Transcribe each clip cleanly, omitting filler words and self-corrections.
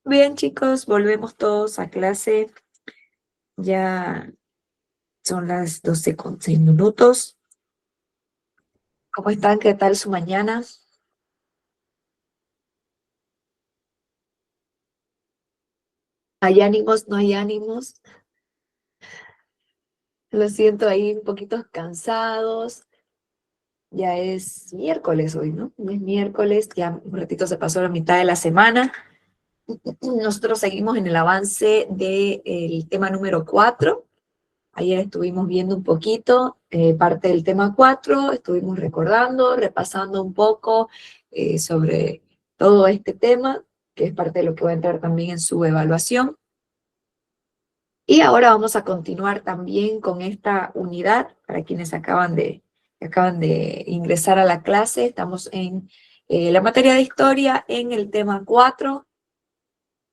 Bien, chicos, volvemos todos a clase. Ya son las 12:06. ¿Cómo están? ¿Qué tal su mañana? ¿Hay ánimos? ¿No hay ánimos? Lo siento ahí un poquito cansados. Ya es miércoles hoy, ¿no? Es miércoles, ya un ratito se pasó la mitad de la semana. Nosotros seguimos en el avance del tema número 4. Ayer estuvimos viendo un poquito parte del tema 4, estuvimos recordando, repasando un poco sobre todo este tema, que es parte de lo que va a entrar también en su evaluación. Y ahora vamos a continuar también con esta unidad, para quienes acaban de ingresar a la clase. Estamos en la materia de historia en el tema 4.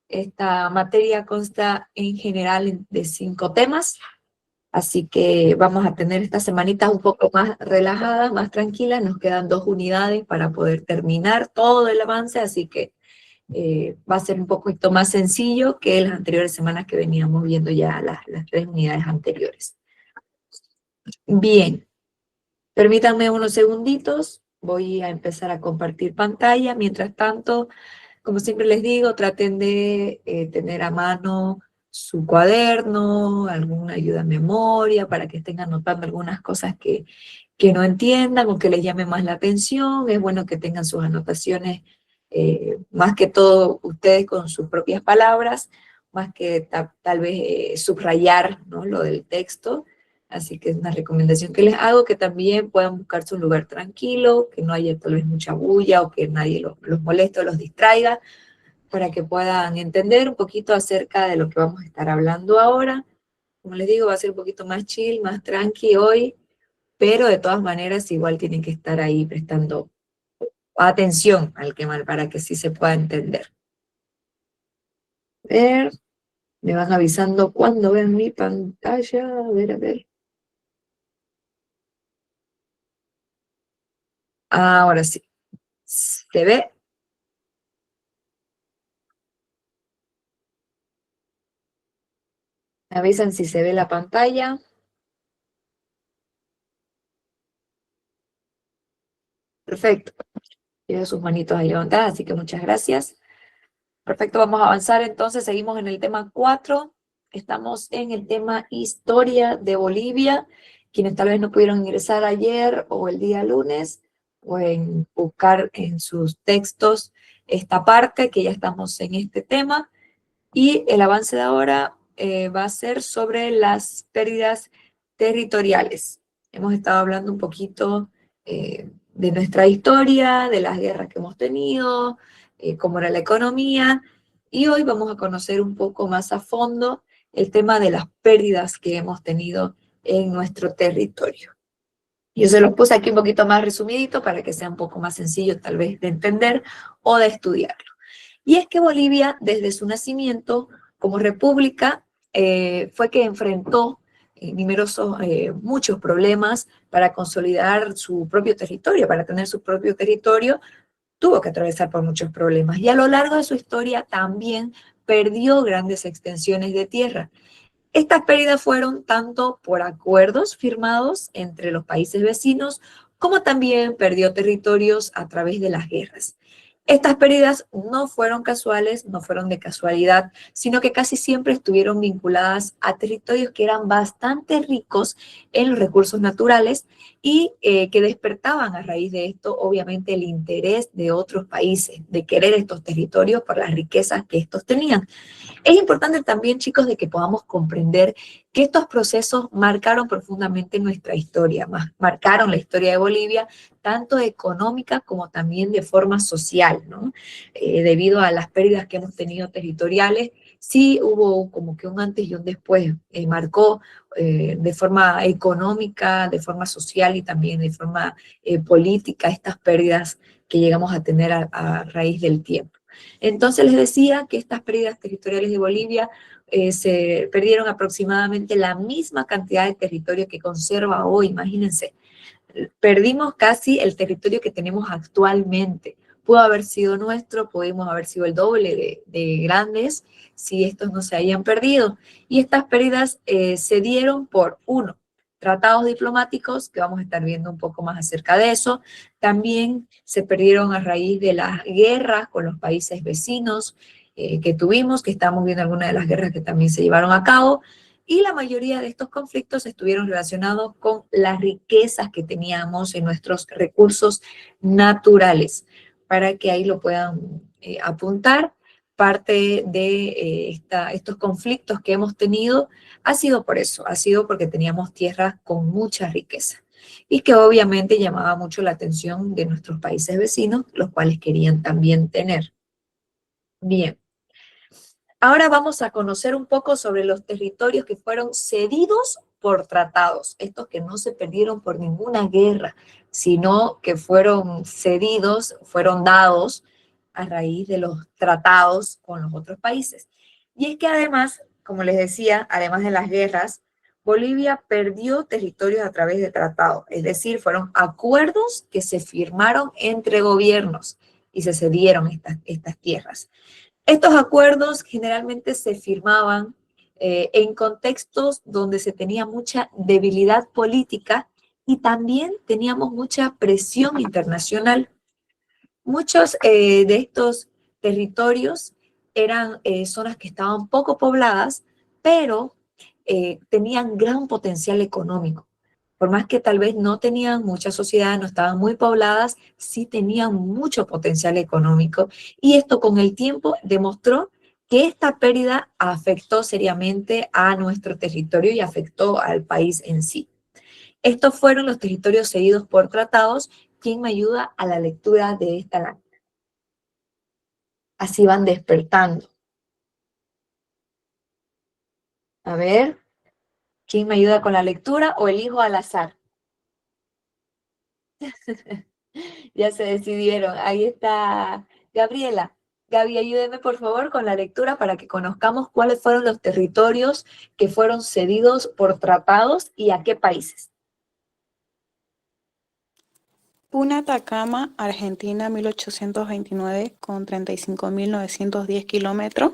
Esta materia consta en general de 5 temas. Así que vamos a tener estas semanitas un poco más relajadas, más tranquilas. Nos quedan 2 unidades para poder terminar todo el avance, así que va a ser un poquito más sencillo que las anteriores semanas que veníamos viendo ya las 3 unidades anteriores. Bien, permítanme unos segunditos. Voy a empezar a compartir pantalla. Mientras tanto, como siempre les digo, traten de tener a mano su cuaderno, alguna ayuda a memoria, para que estén anotando algunas cosas que no entiendan o que les llame más la atención. Es bueno que tengan sus anotaciones, más que todo ustedes con sus propias palabras, más que tal vez subrayar, ¿no?, lo del texto. Así que es una recomendación que les hago, que también puedan buscarse un lugar tranquilo, que no haya tal vez mucha bulla o que nadie los moleste o los distraiga, para que puedan entender un poquito acerca de lo que vamos a estar hablando ahora. Como les digo, va a ser un poquito más chill, más tranqui hoy, pero de todas maneras igual tienen que estar ahí prestando atención al tema para que sí se pueda entender. A ver, me van avisando cuando vean mi pantalla. A ver, a ver. Ahora sí. ¿Se ve? Me avisan si se ve la pantalla. Perfecto. Tiene sus manitos ahí levantadas, así que muchas gracias. Perfecto, vamos a avanzar entonces. Seguimos en el tema 4. Estamos en el tema historia de Bolivia. Quienes tal vez no pudieron ingresar ayer o el día lunes, pueden buscar en sus textos esta parte, que ya estamos en este tema. Y el avance de ahora va a ser sobre las pérdidas territoriales. Hemos estado hablando un poquito de nuestra historia, de las guerras que hemos tenido, cómo era la economía, y hoy vamos a conocer un poco más a fondo el tema de las pérdidas que hemos tenido en nuestro territorio. Yo se los puse aquí un poquito más resumidito para que sea un poco más sencillo tal vez de entender o de estudiar. Y es que Bolivia, desde su nacimiento como república, fue que enfrentó muchos problemas para consolidar su propio territorio, para tener su propio territorio. Tuvo que atravesar por muchos problemas y a lo largo de su historia también perdió grandes extensiones de tierra. Estas pérdidas fueron tanto por acuerdos firmados entre los países vecinos, como también perdió territorios a través de las guerras. Estas pérdidas no fueron casuales, no fueron de casualidad, sino que casi siempre estuvieron vinculadas a territorios que eran bastante ricos en los recursos naturales y que despertaban a raíz de esto, obviamente, el interés de otros países de querer estos territorios por las riquezas que estos tenían. Es importante también, chicos, de que podamos comprender que estos procesos marcaron profundamente nuestra historia, marcaron la historia de Bolivia, tanto económica como también de forma social, ¿no? Debido a las pérdidas que hemos tenido territoriales, sí hubo como que un antes y un después. Marcó de forma económica, de forma social y también de forma política estas pérdidas que llegamos a tener a raíz del tiempo. Entonces les decía que estas pérdidas territoriales de Bolivia se perdieron aproximadamente la misma cantidad de territorio que conserva hoy, imagínense. Perdimos casi el territorio que tenemos actualmente. pudo haber sido nuestro, pudimos haber sido el doble de grandes si estos no se habían perdido. Y estas pérdidas se dieron por, uno, tratados diplomáticos, que vamos a estar viendo un poco más acerca de eso. También se perdieron a raíz de las guerras con los países vecinos que tuvimos, que estamos viendo algunas de las guerras que también se llevaron a cabo. Y la mayoría de estos conflictos estuvieron relacionados con las riquezas que teníamos en nuestros recursos naturales, para que ahí lo puedan apuntar. Parte de estos conflictos que hemos tenido ha sido por eso, ha sido porque teníamos tierras con mucha riqueza y que obviamente llamaba mucho la atención de nuestros países vecinos, los cuales querían también tener. Bien. Ahora vamos a conocer un poco sobre los territorios que fueron cedidos por tratados, estos que no se perdieron por ninguna guerra, sino que fueron cedidos, fueron dados a raíz de los tratados con los otros países. Y es que además, como les decía, además de las guerras, Bolivia perdió territorios a través de tratados, es decir, fueron acuerdos que se firmaron entre gobiernos y se cedieron estas tierras. Estos acuerdos generalmente se firmaban en contextos donde se tenía mucha debilidad política y también teníamos mucha presión internacional. Muchos de estos territorios eran zonas que estaban poco pobladas, pero tenían gran potencial económico. Por más que tal vez no tenían mucha sociedad, no estaban muy pobladas, sí tenían mucho potencial económico. Y esto con el tiempo demostró que esta pérdida afectó seriamente a nuestro territorio y afectó al país en sí. Estos fueron los territorios cedidos por tratados. ¿Quién me ayuda a la lectura de esta lámina? Así van despertando. A ver, ¿quién me ayuda con la lectura o elijo al azar? Ya se decidieron. Ahí está Gabriela. Gaby, ayúdeme por favor con la lectura para que conozcamos cuáles fueron los territorios que fueron cedidos por tratados y a qué países. Puna, Atacama, Argentina, 1829, con 35.910 kilómetros.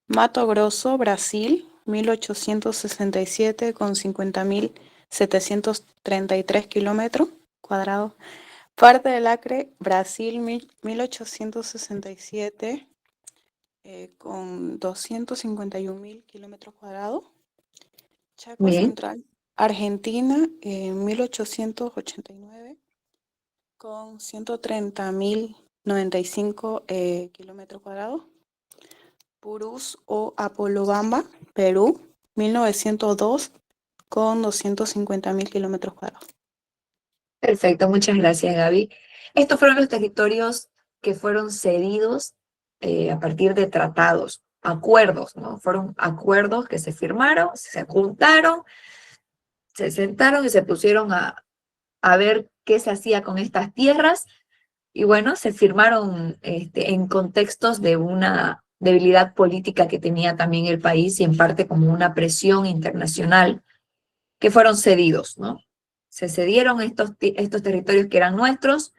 Mato Grosso, Brasil, 1867, con 50.733 kilómetros cuadrados. Parte del Acre, Brasil, 1867, con 251.000 kilómetros cuadrados. Chaco Bien, Central, Argentina, 1889, con 130.095 kilómetros cuadrados. Purús o Apolobamba, Perú, 1902, con 250.000 kilómetros cuadrados. perfecto. Muchas gracias, Gaby. Estos fueron los territorios que fueron cedidos a partir de tratados, acuerdos, ¿no? Fueron acuerdos que se firmaron, se juntaron, se sentaron y se pusieron a ver qué se hacía con estas tierras. Y bueno, se firmaron en contextos de una debilidad política que tenía también el país y en parte como una presión internacional que fueron cedidos, ¿no? Se cedieron estos territorios que eran nuestros,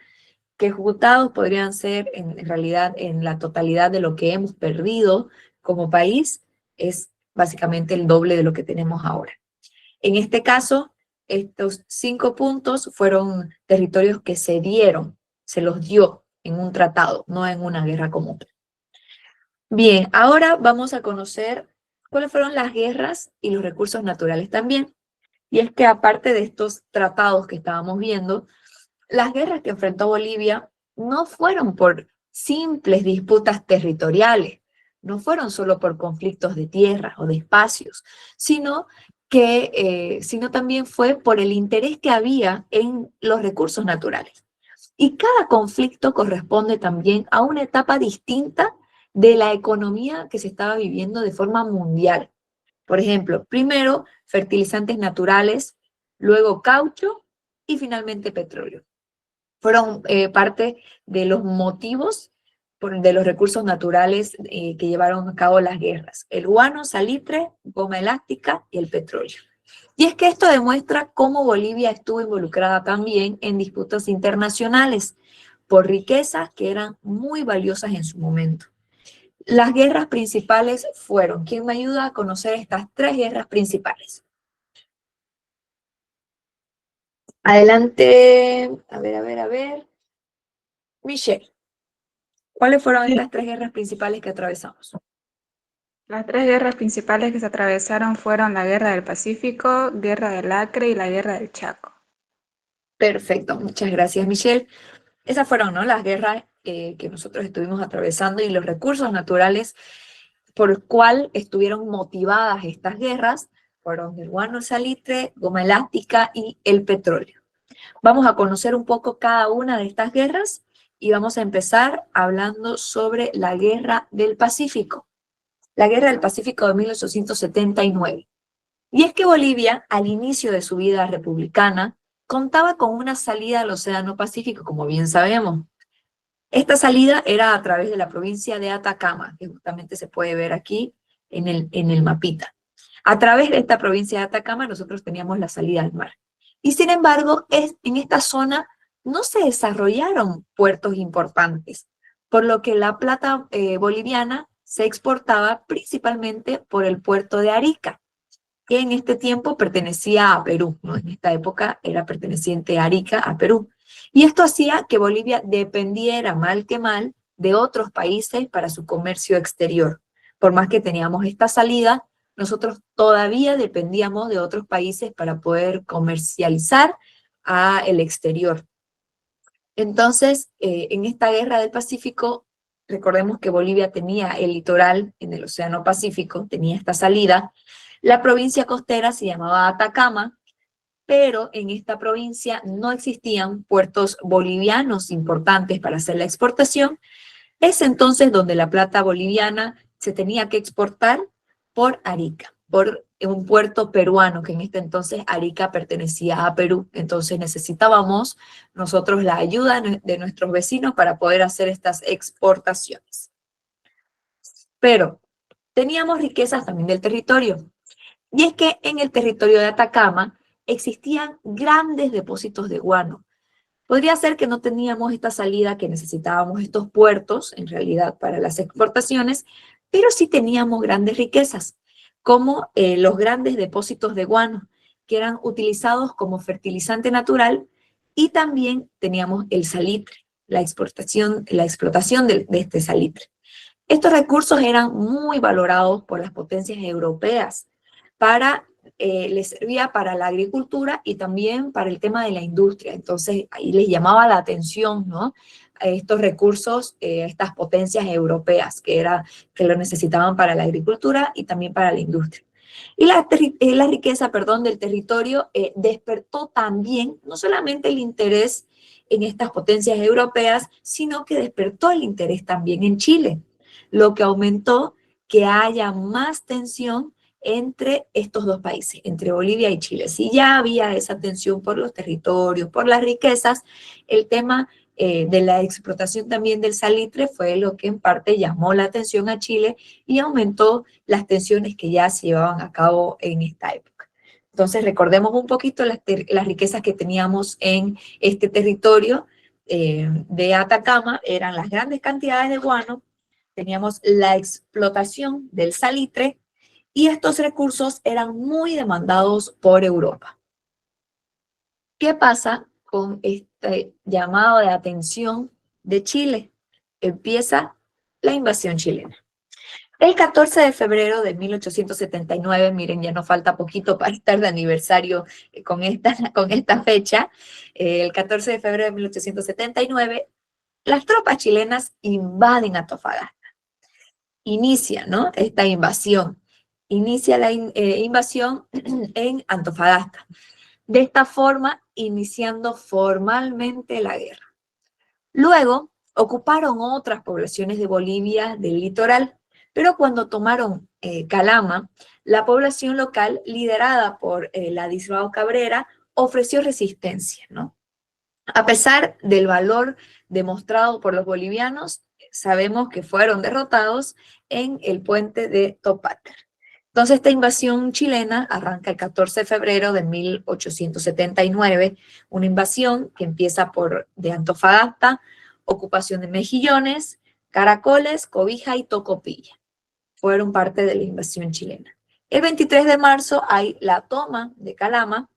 que juntados podrían ser en realidad en la totalidad de lo que hemos perdido como país, es básicamente el doble de lo que tenemos ahora. En este caso, estos 5 puntos fueron territorios que se dieron, se los dio en un tratado, no en una guerra común. Bien, ahora vamos a conocer cuáles fueron las guerras y los recursos naturales también. Y es que aparte de estos tratados que estábamos viendo, las guerras que enfrentó Bolivia no fueron por simples disputas territoriales, no fueron solo por conflictos de tierras o de espacios, sino también fue por el interés que había en los recursos naturales. Y cada conflicto corresponde también a una etapa distinta de la economía que se estaba viviendo de forma mundial. Por ejemplo, primero fertilizantes naturales, luego caucho y finalmente petróleo. Fueron parte de los motivos de los recursos naturales que llevaron a cabo las guerras. El guano, salitre, goma elástica y el petróleo. Y es que esto demuestra cómo Bolivia estuvo involucrada también en disputas internacionales, por riquezas que eran muy valiosas en su momento. Las guerras principales fueron, ¿quién me ayuda a conocer estas tres guerras principales? Adelante, a ver. Michelle, ¿cuáles fueron estas tres guerras principales que atravesamos? Las tres guerras principales que se atravesaron fueron la Guerra del Pacífico, Guerra del Acre y la Guerra del Chaco. Perfecto, muchas gracias, Michelle. Esas fueron, ¿no?, las guerras que nosotros estuvimos atravesando y los recursos naturales por el cual estuvieron motivadas estas guerras fueron el guano, el salitre, goma elástica y el petróleo. Vamos a conocer un poco cada una de estas guerras y vamos a empezar hablando sobre la Guerra del Pacífico. La Guerra del Pacífico de 1879. Y es que Bolivia, al inicio de su vida republicana, contaba con una salida al Océano Pacífico, como bien sabemos. Esta salida era a través de la provincia de Atacama, que justamente se puede ver aquí en el mapita. A través de esta provincia de Atacama nosotros teníamos la salida al mar. Y sin embargo, en esta zona no se desarrollaron puertos importantes, por lo que la plata boliviana se exportaba principalmente por el puerto de Arica, que en este tiempo pertenecía a Perú, ¿no? En esta época era perteneciente Arica a Perú. Y esto hacía que Bolivia dependiera mal que mal de otros países para su comercio exterior. Por más que teníamos esta salida, nosotros todavía dependíamos de otros países para poder comercializar al exterior. Entonces, en esta guerra del Pacífico, recordemos que Bolivia tenía el litoral en el Océano Pacífico, tenía esta salida. La provincia costera se llamaba Atacama, pero en esta provincia no existían puertos bolivianos importantes para hacer la exportación. Es entonces donde la plata boliviana se tenía que exportar por Arica, por un puerto peruano, que en este entonces Arica pertenecía a Perú. Entonces necesitábamos nosotros la ayuda de nuestros vecinos para poder hacer estas exportaciones. Pero teníamos riquezas también del territorio. Y es que en el territorio de Atacama existían grandes depósitos de guano. Podría ser que no teníamos esta salida, que necesitábamos estos puertos, en realidad, para las exportaciones, pero sí teníamos grandes riquezas, como los grandes depósitos de guano, que eran utilizados como fertilizante natural, y también teníamos el salitre, la explotación de este salitre. Estos recursos eran muy valorados por las potencias europeas, les servía para la agricultura y también para el tema de la industria. Entonces, ahí les llamaba la atención, ¿no?, a estos recursos, estas potencias europeas que lo necesitaban para la agricultura y también para la industria. Y la riqueza, del territorio despertó también no solamente el interés en estas potencias europeas, sino que despertó el interés también en Chile, lo que aumentó que haya más tensión entre estos dos países, entre Bolivia y Chile. Si ya había esa tensión por los territorios, por las riquezas, el tema de la explotación también del salitre fue lo que en parte llamó la atención a Chile y aumentó las tensiones que ya se llevaban a cabo en esta época. Entonces, recordemos un poquito las riquezas que teníamos en este territorio de Atacama. Eran las grandes cantidades de guano, teníamos la explotación del salitre, y estos recursos eran muy demandados por Europa. ¿Qué pasa con este llamado de atención de Chile? Empieza la invasión chilena. El 14 de febrero de 1879, miren, ya nos falta poquito para estar de aniversario con esta fecha, el 14 de febrero de 1879, las tropas chilenas invaden Antofagasta. Inicia, ¿no?, esta invasión. Inicia la invasión en Antofagasta. De esta forma, iniciando formalmente la guerra. Luego, ocuparon otras poblaciones de Bolivia del litoral, pero cuando tomaron Calama, la población local, liderada por Ladislao Cabrera, ofreció resistencia, ¿no? A pesar del valor demostrado por los bolivianos, sabemos que fueron derrotados en el puente de Topáter. Entonces, esta invasión chilena arranca el 14 de febrero de 1879, una invasión que empieza de Antofagasta, ocupación de Mejillones, Caracoles, Cobija y Tocopilla. Fueron parte de la invasión chilena. El 23 de marzo hay la toma de Calama,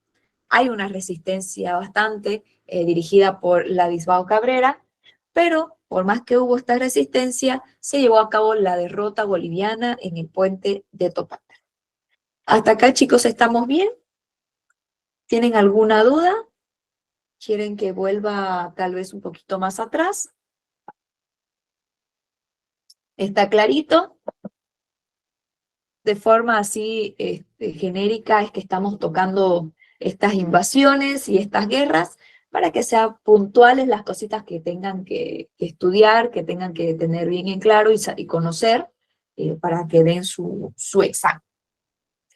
hay una resistencia bastante dirigida por Ladislao Cabrera, pero por más que hubo esta resistencia, se llevó a cabo la derrota boliviana en el puente de Topata. Hasta acá, chicos, ¿estamos bien? ¿Tienen alguna duda? ¿Quieren que vuelva tal vez un poquito más atrás? ¿Está clarito? De forma así genérica es que estamos tocando estas invasiones y estas guerras para que sean puntuales las cositas que tengan que estudiar, que tengan que tener bien en claro y conocer para que den su examen.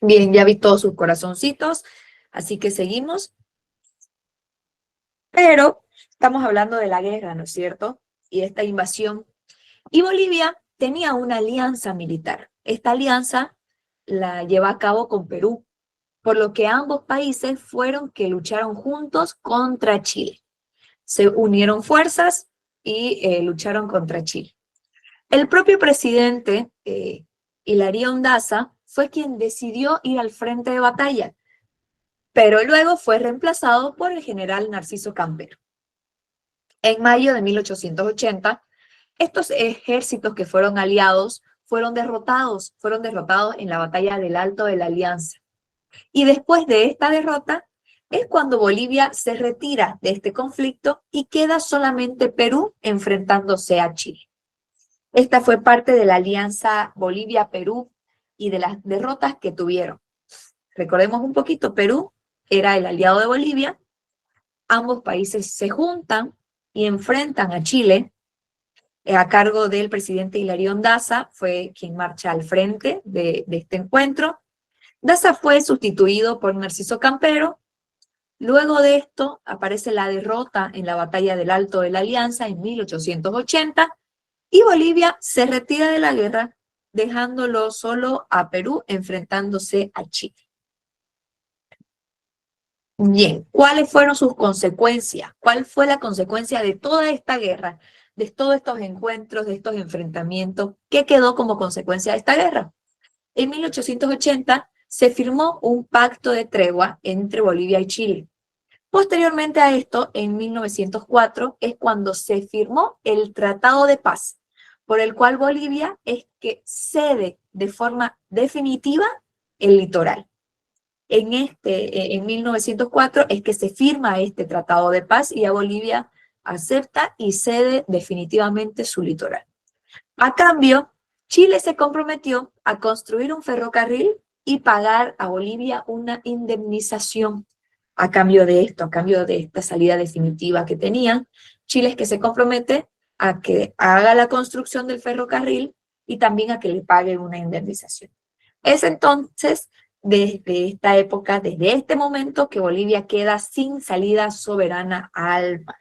Bien, ya vi todos sus corazoncitos, así que seguimos. Pero estamos hablando de la guerra, ¿no es cierto? Y esta invasión. Y Bolivia tenía una alianza militar. Esta alianza la lleva a cabo con Perú, por lo que ambos países fueron que lucharon juntos contra Chile. Se unieron fuerzas y lucharon contra Chile. El propio presidente Hilarión Daza fue quien decidió ir al frente de batalla, pero luego fue reemplazado por el general Narciso Campero. En mayo de 1880, estos ejércitos que fueron aliados fueron derrotados en la batalla del Alto de la Alianza. Y después de esta derrota es cuando Bolivia se retira de este conflicto y queda solamente Perú enfrentándose a Chile. Esta fue parte de la alianza Bolivia-Perú y de las derrotas que tuvieron. Recordemos un poquito, Perú era el aliado de Bolivia, ambos países se juntan y enfrentan a Chile, a cargo del presidente Hilarión Daza, fue quien marcha al frente de este encuentro. Daza fue sustituido por Narciso Campero. Luego de esto aparece la derrota en la batalla del Alto de la Alianza en 1880 y Bolivia se retira de la guerra, dejándolo solo a Perú enfrentándose a Chile. Bien, ¿cuáles fueron sus consecuencias? ¿Cuál fue la consecuencia de toda esta guerra, de todos estos encuentros, de estos enfrentamientos? ¿Qué quedó como consecuencia de esta guerra? En 1880 se firmó un pacto de tregua entre Bolivia y Chile. Posteriormente a esto, en 1904, es cuando se firmó el Tratado de Paz, por el cual Bolivia es que cede de forma definitiva el litoral. En 1904 es que se firma este Tratado de Paz y a Bolivia acepta y cede definitivamente su litoral. A cambio, Chile se comprometió a construir un ferrocarril y pagar a Bolivia una indemnización a cambio de esto, a cambio de esta salida definitiva que tenían. Chile es que se compromete a que haga la construcción del ferrocarril y también a que le pague una indemnización. Es entonces, desde esta época, desde este momento, que Bolivia queda sin salida soberana al mar.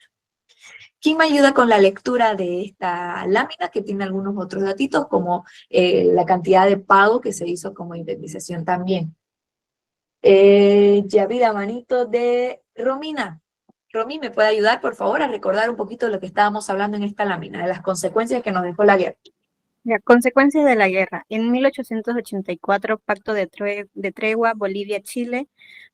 ¿Quién me ayuda con la lectura de esta lámina que tiene algunos otros datitos como la cantidad de pago que se hizo como indemnización también? Ya vi la manito de Romina. Romy, ¿me puede ayudar, por favor, a recordar un poquito de lo que estábamos hablando en esta lámina, de las consecuencias que nos dejó la guerra? Ya, consecuencias de la guerra. En 1884, Pacto de Tregua, Bolivia-Chile.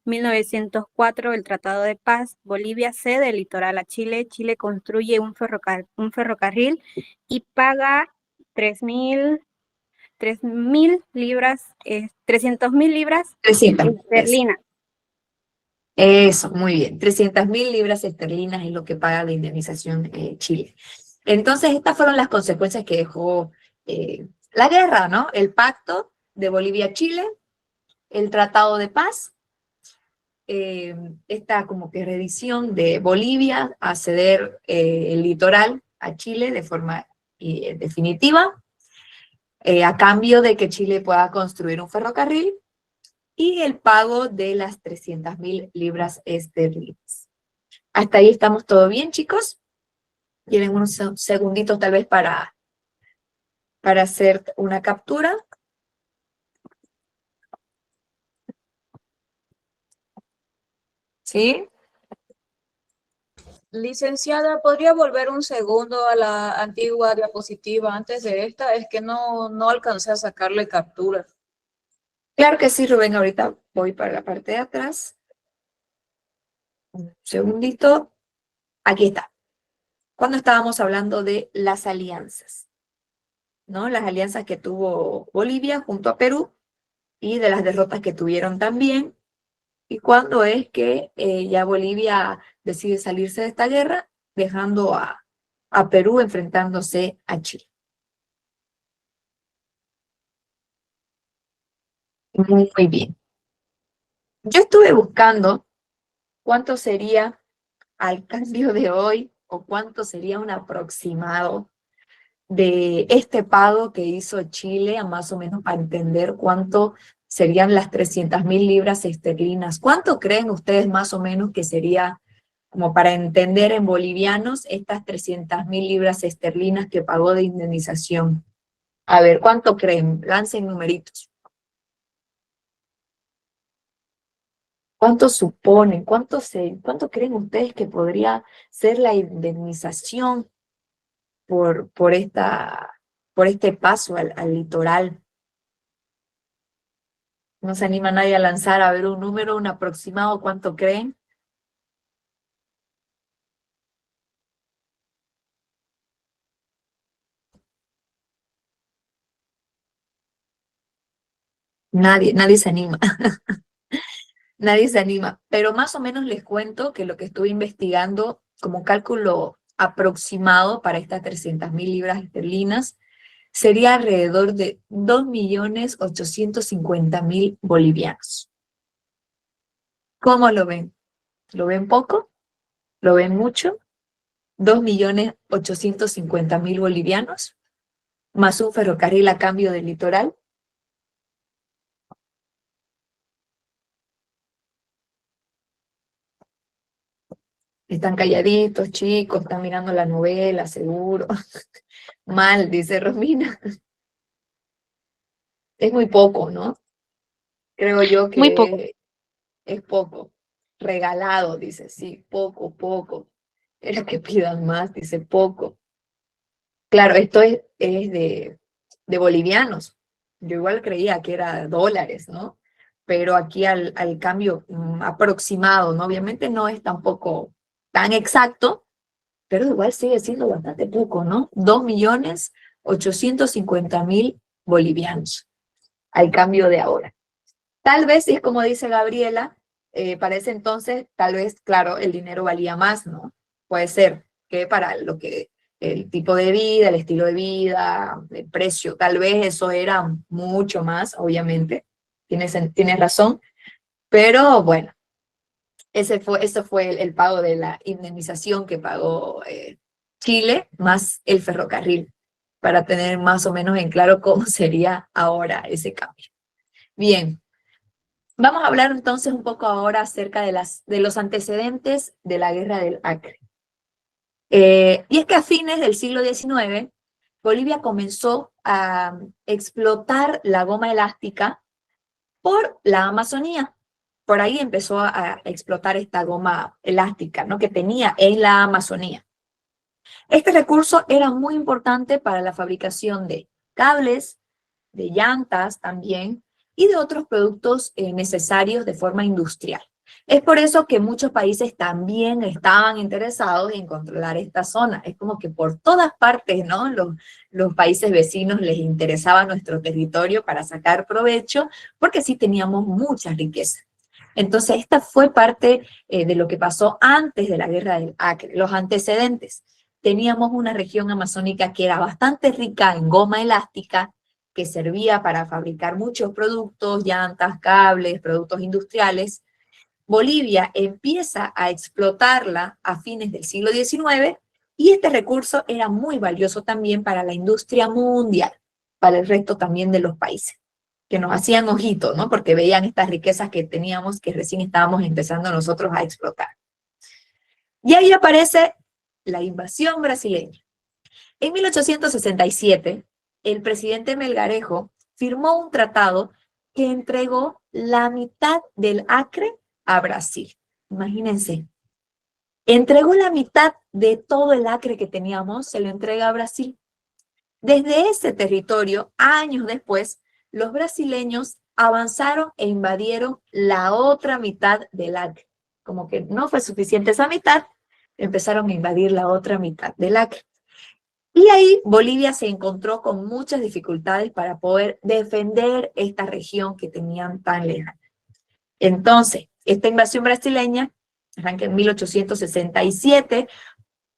1904, el Tratado de Paz. Bolivia cede el litoral a Chile. Chile construye un ferrocarril y paga 3.000 libras, 300.000 libras 300. esterlinas. Eso, muy bien. 300.000 libras esterlinas es lo que paga la indemnización Chile. Entonces, estas fueron las consecuencias que dejó la guerra, ¿no? El pacto de Bolivia-Chile, el Tratado de Paz, esta como que redición de Bolivia a ceder el litoral a Chile de forma definitiva, a cambio de que Chile pueda construir un ferrocarril, y el pago de las 300.000 libras esterlinas. Hasta ahí estamos todo bien, chicos. Tienen unos segunditos tal vez para hacer una captura. ¿Sí? Licenciada, ¿podría volver un segundo a la antigua diapositiva antes de esta? Es que no alcancé a sacarle captura. Claro que sí, Rubén, ahorita voy para la parte de atrás. Un segundito. Aquí está. Cuando estábamos hablando de las alianzas, ¿no? Las alianzas que tuvo Bolivia junto a Perú y de las derrotas que tuvieron también. Y cuando es que ya Bolivia decide salirse de esta guerra, dejando a Perú enfrentándose a Chile. Muy bien. Yo estuve buscando cuánto sería al cambio de hoy o cuánto sería un aproximado de este pago que hizo Chile, a más o menos para entender cuánto serían las 300.000 libras esterlinas. ¿Cuánto creen ustedes más o menos que sería, como para entender en bolivianos, estas 300.000 libras esterlinas que pagó de indemnización? A ver, ¿cuánto creen? Lancen numeritos. ¿Cuánto suponen? ¿Cuánto creen ustedes que podría ser la indemnización por este paso al litoral? ¿No se anima nadie a lanzar a ver un número, un aproximado? ¿Cuánto creen? Nadie se anima. Nadie se anima. Pero más o menos les cuento que lo que estuve investigando como cálculo aproximado para estas 300.000 libras esterlinas sería alrededor de 2.850.000 bolivianos. ¿Cómo lo ven? ¿Lo ven poco? ¿Lo ven mucho? 2.850.000 bolivianos, más un ferrocarril a cambio del litoral. Están calladitos, chicos, están mirando la novela, seguro. Mal, dice Romina. Es muy poco, ¿no? Creo yo Muy poco. que es poco. Regalado, dice, sí, poco. Era que pidan más, dice poco. Claro, esto es de bolivianos. Yo igual creía que era dólares, ¿no? Pero aquí al cambio aproximado, ¿no? Obviamente no es tampoco tan exacto, pero igual sigue siendo bastante poco, ¿no? 2.850.000 bolivianos al cambio de ahora. Tal vez, es como dice Gabriela, para ese entonces, tal vez, claro, el dinero valía más, ¿no? Puede ser que para lo que, el tipo de vida, el estilo de vida, el precio, tal vez eso era mucho más, obviamente, tienes razón, pero bueno, ese fue el pago de la indemnización que pagó Chile, más el ferrocarril, para tener más o menos en claro cómo sería ahora ese cambio. Bien. Vamos a hablar entonces un poco ahora acerca de los antecedentes de la Guerra del Acre. Y es que a fines del siglo XIX, Bolivia comenzó a explotar la goma elástica por la Amazonía. Por ahí empezó a explotar esta goma elástica, ¿no? Que tenía en la Amazonía. Este recurso era muy importante para la fabricación de cables, de llantas también, y de otros productos necesarios de forma industrial. Es por eso que muchos países también estaban interesados en controlar esta zona. Es como que por todas partes, ¿no? Los países vecinos les interesaba nuestro territorio para sacar provecho, porque sí teníamos mucha riqueza. Entonces, esta fue parte de lo que pasó antes de la Guerra del Acre, los antecedentes. Teníamos una región amazónica que era bastante rica en goma elástica, que servía para fabricar muchos productos, llantas, cables, productos industriales. Bolivia empieza a explotarla a fines del siglo XIX y este recurso era muy valioso también para la industria mundial, para el resto también de los países, que nos hacían ojitos, ¿no? Porque veían estas riquezas que teníamos, que recién estábamos empezando nosotros a explotar. Y ahí aparece la invasión brasileña. En 1867, el presidente Melgarejo firmó un tratado que entregó la mitad del Acre a Brasil. Imagínense, entregó la mitad de todo el acre que teníamos, se lo entrega a Brasil. Desde ese territorio, años después, los brasileños avanzaron e invadieron la otra mitad del acre. Como que no fue suficiente esa mitad, empezaron a invadir la otra mitad del acre. Y ahí Bolivia se encontró con muchas dificultades para poder defender esta región que tenían tan lejana. Entonces, esta invasión brasileña arranca en 1867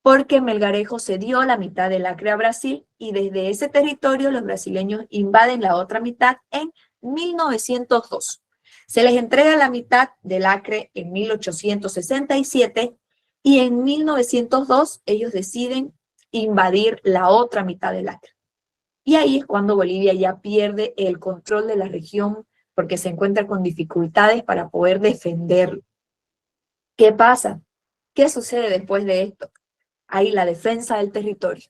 porque Melgarejo cedió la mitad del Acre a Brasil y desde ese territorio los brasileños invaden la otra mitad en 1902. Se les entrega la mitad del Acre en 1867 y en 1902 ellos deciden invadir la otra mitad del Acre. Y ahí es cuando Bolivia ya pierde el control de la región porque se encuentra con dificultades para poder defenderlo. ¿Qué pasa? ¿Qué sucede después de esto? Ahí la defensa del territorio.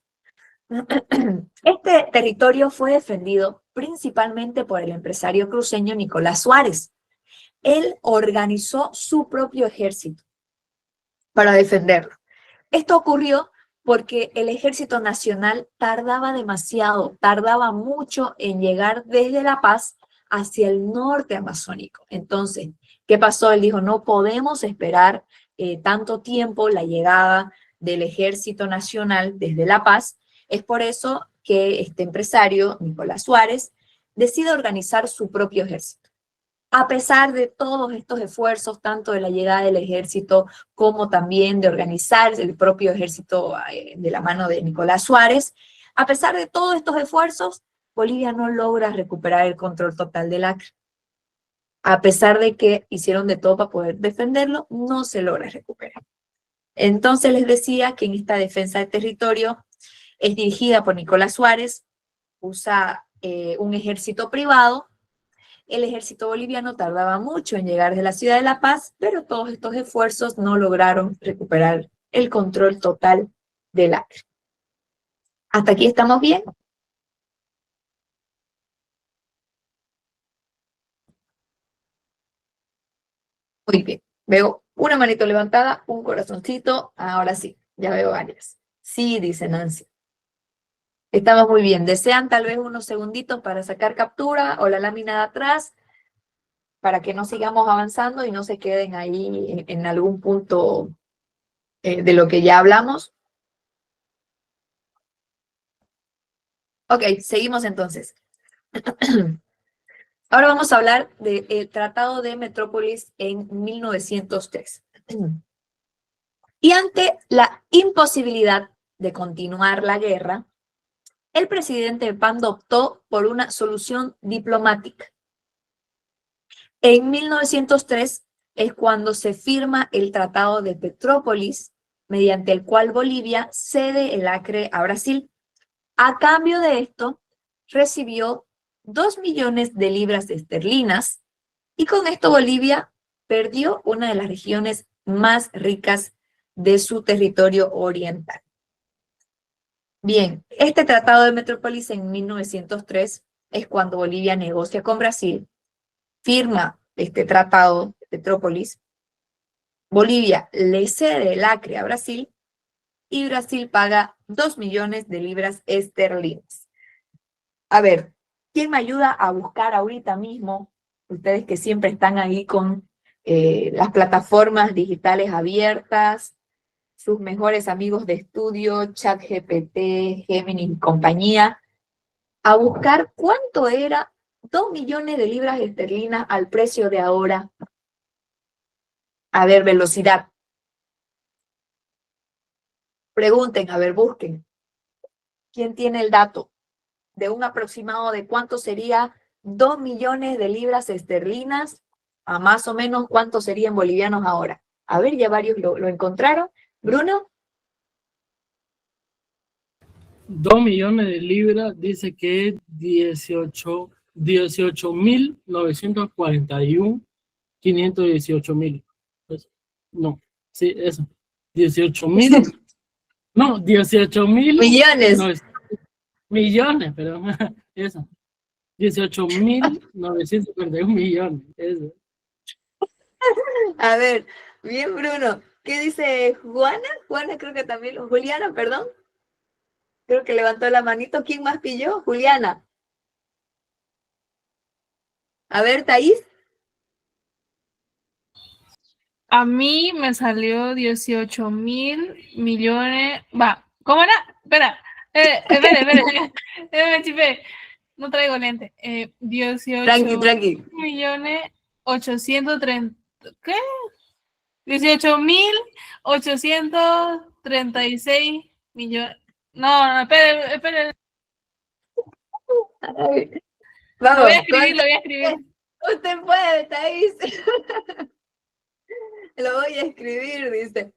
Este territorio fue defendido principalmente por el empresario cruceño Nicolás Suárez. Él organizó su propio ejército para defenderlo. Esto ocurrió porque el ejército nacional tardaba demasiado, tardaba mucho en llegar desde La Paz hacia el norte amazónico. Entonces, ¿qué pasó? Él dijo, no podemos esperar tanto tiempo la llegada del ejército nacional desde La Paz. Es por eso que este empresario, Nicolás Suárez, decide organizar su propio ejército. A pesar de todos estos esfuerzos, tanto de la llegada del ejército como también de organizar el propio ejército de la mano de Nicolás Suárez, a pesar de todos estos esfuerzos, Bolivia no logra recuperar el control total del Acre. A pesar de que hicieron de todo para poder defenderlo, no se logra recuperar. Entonces les decía que en esta defensa de territorio es dirigida por Nicolás Suárez, usa un ejército privado. El ejército boliviano tardaba mucho en llegar de la ciudad de La Paz, pero todos estos esfuerzos no lograron recuperar el control total del Acre. ¿Hasta aquí estamos bien? Muy bien. Veo una manito levantada, un corazoncito. Ahora sí, ya veo varias. Sí, dice Nancy. Estamos muy bien. ¿Desean tal vez unos segunditos para sacar captura o la lámina de atrás? Para que no sigamos avanzando y no se queden ahí en algún punto de lo que ya hablamos. Ok, seguimos entonces. Ahora vamos a hablar del Tratado de Metrópolis en 1903. Y ante la imposibilidad de continuar la guerra, el presidente Pando optó por una solución diplomática. En 1903 es cuando se firma el Tratado de Petrópolis, mediante el cual Bolivia cede el Acre a Brasil. A cambio de esto, recibió 2 millones de libras esterlinas y con esto Bolivia perdió una de las regiones más ricas de su territorio oriental. Bien, este Tratado de Metrópolis en 1903 es cuando Bolivia negocia con Brasil, firma este Tratado de Petrópolis, Bolivia le cede el Acre a Brasil y Brasil paga 2 millones de libras esterlinas. A ver, ¿quién me ayuda a buscar ahorita mismo? Ustedes que siempre están ahí con las plataformas digitales abiertas, sus mejores amigos de estudio, ChatGPT, Gemini y compañía, a buscar cuánto era 2 millones de libras esterlinas al precio de ahora. A ver, velocidad. Pregunten, a ver, busquen. ¿Quién tiene el dato de un aproximado de cuánto sería 2 millones de libras esterlinas a más o menos cuánto serían bolivianos ahora? A ver, ya varios lo encontraron. ¿Bruno? 2 millones de libras dice que es 18.941, 518.000. Pues, no, sí, eso. 18.000. No, 18.000. Millones. No, millones, perdón. Eso. 18.941 millones. Eso. A ver, bien, Bruno. ¿Qué dice Juana? Juana creo que también, Juliana, perdón. Creo que levantó la manito. ¿Quién más pilló? Juliana. A ver, Thaís. A mí me salió 18.000 millones. Va, ¿cómo era? Espera, espera. Me chifé. No traigo lente. 18 Tranqui. millones 830. ¿Qué? 18.836 millones. No, espere. Ay, Lo vamos. voy a escribir. Usted puede, Thaís. Lo voy a escribir, dice.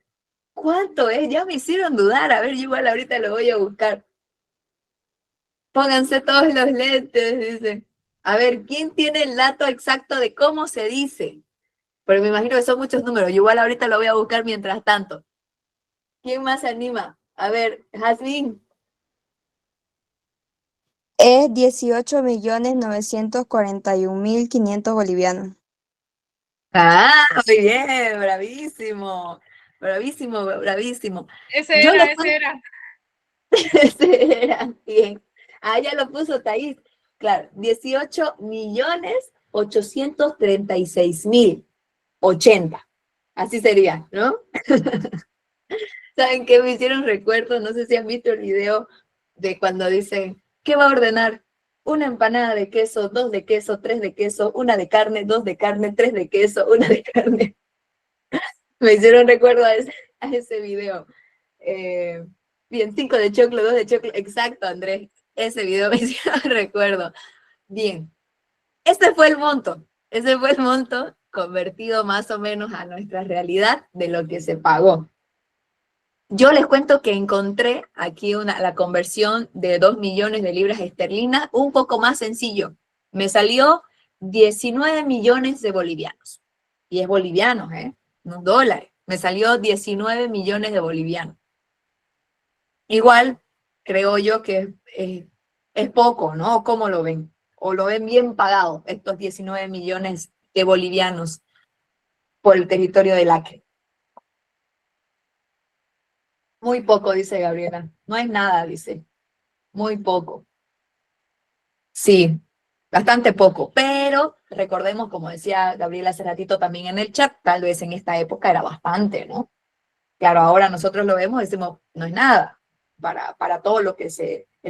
¿Cuánto es? Ya me hicieron dudar. A ver, yo igual ahorita lo voy a buscar. Pónganse todos los lentes, dice. A ver, ¿quién tiene el dato exacto de cómo se dice? Pero me imagino que son muchos números. Yo igual ahorita lo voy a buscar mientras tanto. ¿Quién más se anima? A ver, Jazmín. Es 18.941.500 bolivianos. Ah, muy bien, bravísimo. Bravísimo. Ese Yo era, le ese era. Ese era bien. Ah, ya lo puso Thaís. Claro, 18.836.080. Así sería, ¿no? ¿Saben qué? Me hicieron recuerdo, no sé si han visto el video de cuando dicen, ¿qué va a ordenar? Una empanada de queso, 2 de queso, 3 de queso, 1 de carne, 2 de carne, 3 de queso, 1 de carne. Me hicieron recuerdo a ese video. Bien, 5 de choclo, 2 de choclo. Exacto, Andrés. Ese video me hicieron recuerdo. Bien. Ese fue el monto convertido más o menos a nuestra realidad de lo que se pagó. Yo les cuento que encontré aquí la conversión de 2 millones de libras esterlinas un poco más sencillo. Me salió 19 millones de bolivianos. Y es bolivianos, no dólares. Me salió 19 millones de bolivianos. Igual, creo yo que es poco, ¿no? ¿Cómo lo ven? ¿O lo ven bien pagado estos 19 millones de bolivianos por el territorio del Acre? Muy poco, dice Gabriela. No es nada, dice. Muy poco. Sí, bastante poco. Pero recordemos, como decía Gabriela hace ratito también en el chat, tal vez en esta época era bastante, ¿no? Claro, ahora nosotros lo vemos y decimos, no es nada para todo el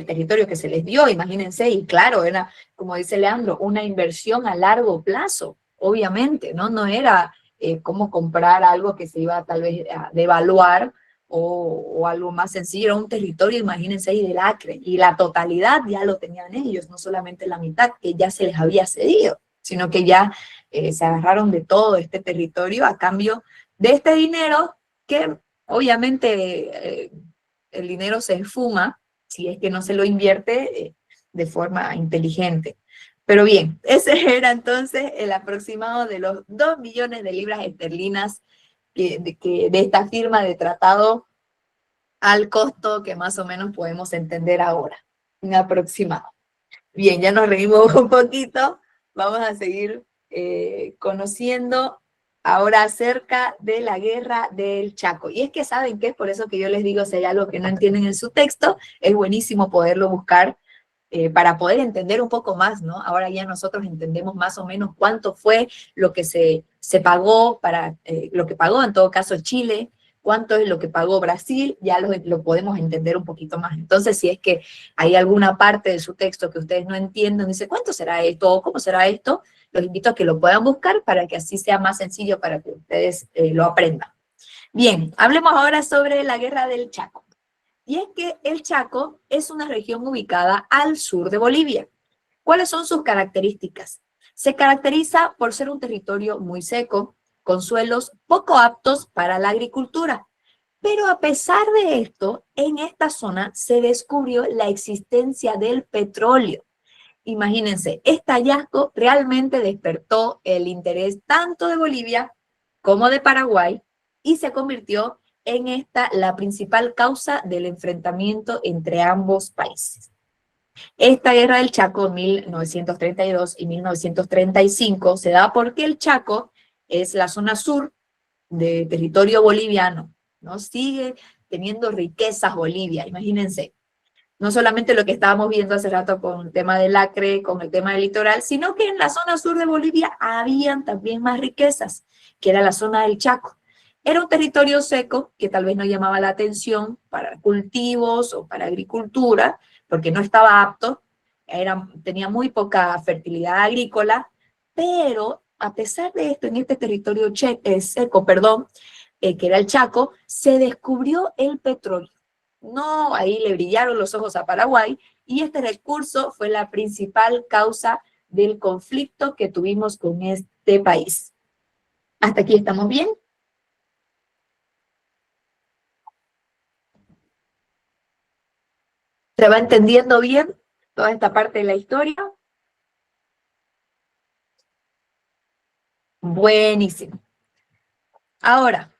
territorio que se les dio, imagínense. Y claro, era, como dice Leandro, una inversión a largo plazo, obviamente, ¿no? No era como comprar algo que se iba tal vez a devaluar o algo más sencillo, era un territorio, imagínense, ahí del Acre, y la totalidad ya lo tenían ellos, no solamente la mitad que ya se les había cedido, sino que ya se agarraron de todo este territorio a cambio de este dinero que obviamente el dinero se esfuma si es que no se lo invierte de forma inteligente. Pero bien, ese era entonces el aproximado de los 2 millones de libras esterlinas de esta firma de tratado al costo que más o menos podemos entender ahora, un aproximado. Bien, ya nos reímos un poquito, vamos a seguir conociendo ahora acerca de la guerra del Chaco. Y es que saben que es por eso que yo les digo, si hay algo que no entienden en su texto, es buenísimo poderlo buscar para poder entender un poco más, ¿no? Ahora ya nosotros entendemos más o menos cuánto fue lo que se pagó lo que pagó en todo caso Chile, cuánto es lo que pagó Brasil, ya lo podemos entender un poquito más. Entonces, si es que hay alguna parte de su texto que ustedes no entienden, dice, ¿cuánto será esto? ¿O cómo será esto? Los invito a que lo puedan buscar para que así sea más sencillo para que ustedes lo aprendan. Bien, hablemos ahora sobre la guerra del Chaco. Y es que el Chaco es una región ubicada al sur de Bolivia. ¿Cuáles son sus características? Se caracteriza por ser un territorio muy seco, con suelos poco aptos para la agricultura. Pero a pesar de esto, en esta zona se descubrió la existencia del petróleo. Imagínense, este hallazgo realmente despertó el interés tanto de Bolivia como de Paraguay y se convirtió en esta la principal causa del enfrentamiento entre ambos países. Esta guerra del Chaco en 1932 y 1935 se da porque el Chaco es la zona sur de territorio boliviano, ¿no? Sigue teniendo riquezas Bolivia, imagínense. No solamente lo que estábamos viendo hace rato con el tema del Acre, con el tema del litoral, sino que en la zona sur de Bolivia habían también más riquezas, que era la zona del Chaco. Era un territorio seco que tal vez no llamaba la atención para cultivos o para agricultura, porque no estaba apto, tenía muy poca fertilidad agrícola, pero a pesar de esto, en este territorio seco, que era el Chaco, se descubrió el petróleo. No, ahí le brillaron los ojos a Paraguay, y este recurso fue la principal causa del conflicto que tuvimos con este país. ¿Hasta aquí estamos bien? ¿Se va entendiendo bien toda esta parte de la historia? Buenísimo. Ahora,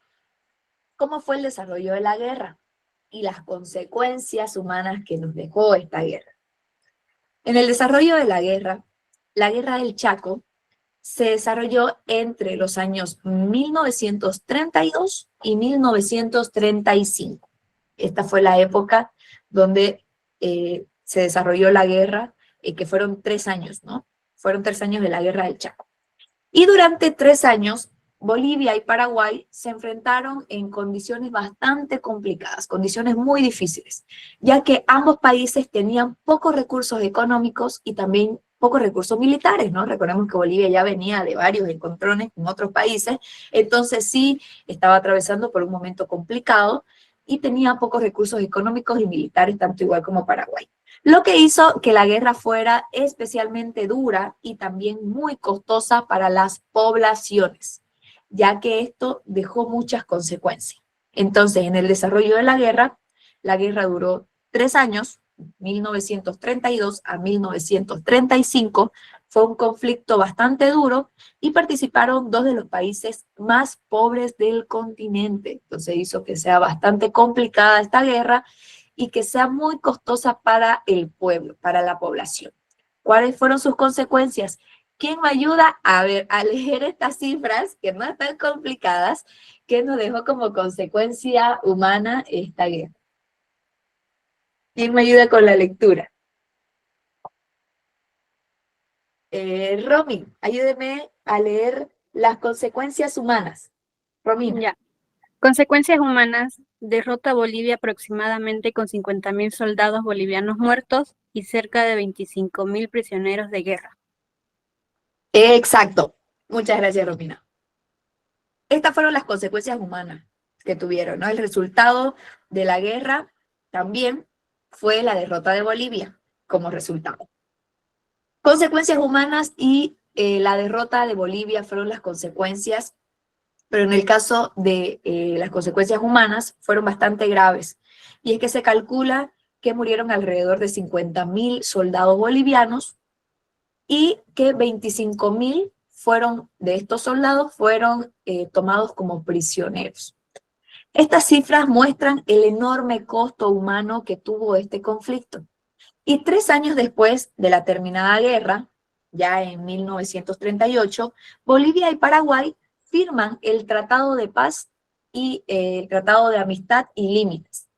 ¿cómo fue el desarrollo de la guerra y las consecuencias humanas que nos dejó esta guerra? En el desarrollo de la guerra del Chaco se desarrolló entre los años 1932 y 1935. Esta fue la época donde se desarrolló la guerra, que fueron 3 años, ¿no? Fueron 3 años de la guerra del Chaco. Y durante 3 años, Bolivia y Paraguay se enfrentaron en condiciones bastante complicadas, condiciones muy difíciles, ya que ambos países tenían pocos recursos económicos y también pocos recursos militares, ¿no? Recordemos que Bolivia ya venía de varios encontrones con otros países, entonces sí estaba atravesando por un momento complicado y tenía pocos recursos económicos y militares, tanto igual como Paraguay. Lo que hizo que la guerra fuera especialmente dura y también muy costosa para las poblaciones, ya que esto dejó muchas consecuencias. Entonces, en el desarrollo de la guerra duró 3 años, 1932 a 1935, fue un conflicto bastante duro y participaron 2 de los países más pobres del continente. Entonces hizo que sea bastante complicada esta guerra y que sea muy costosa para el pueblo, para la población. ¿Cuáles fueron sus consecuencias? ¿Quién me ayuda a leer estas cifras, que no están complicadas, que nos dejó como consecuencia humana esta guerra? ¿Quién me ayuda con la lectura? Romy, ayúdeme a leer las consecuencias humanas. Romina. Ya. Consecuencias humanas: derrota a Bolivia aproximadamente con 50.000 soldados bolivianos muertos y cerca de 25.000 prisioneros de guerra. Exacto. Muchas gracias, Romina. Estas fueron las consecuencias humanas que tuvieron, ¿no? El resultado de la guerra también fue la derrota de Bolivia como resultado. Consecuencias humanas y la derrota de Bolivia fueron las consecuencias, pero en el caso de las consecuencias humanas fueron bastante graves. Y es que se calcula que murieron alrededor de 50.000 soldados bolivianos y que 25.000 de estos soldados fueron tomados como prisioneros. Estas cifras muestran el enorme costo humano que tuvo este conflicto. Y 3 años después de la terminada guerra, ya en 1938, Bolivia y Paraguay firman el Tratado de Paz y el Tratado de Amistad y Límites.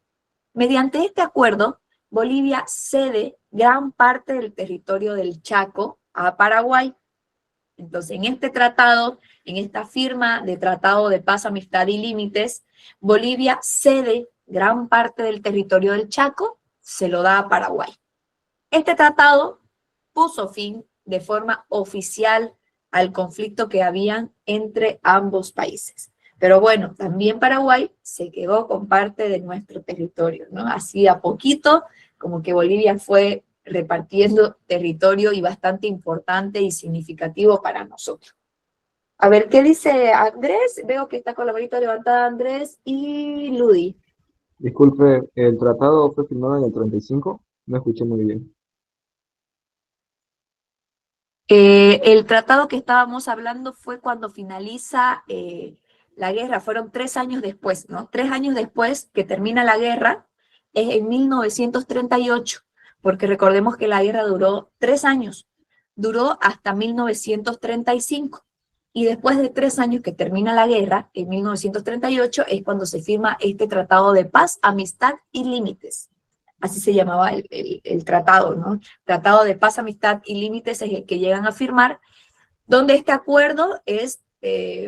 Mediante este acuerdo, Bolivia cede gran parte del territorio del Chaco a Paraguay. Entonces, en este tratado, en esta firma de Tratado de Paz, Amistad y Límites, Bolivia cede gran parte del territorio del Chaco, se lo da a Paraguay. Este tratado puso fin de forma oficial al conflicto que habían entre ambos países. Pero bueno, también Paraguay se quedó con parte de nuestro territorio, ¿no? Así a poquito, como que Bolivia fue repartiendo territorio y bastante importante y significativo para nosotros. A ver, ¿qué dice Andrés? Veo que está con la manito levantada Andrés y Ludi. Disculpe, ¿el tratado fue firmado en el 35? No escuché muy bien. El tratado que estábamos hablando fue cuando finaliza la guerra, fueron 3 años después, ¿no? 3 años después que termina la guerra, es en 1938, porque recordemos que la guerra duró 3 años, duró hasta 1935. y después de 3 años que termina la guerra, en 1938, es cuando se firma este Tratado de Paz, Amistad y Límites. Así se llamaba el tratado, ¿no? Tratado de Paz, Amistad y Límites es el que llegan a firmar, donde este acuerdo es,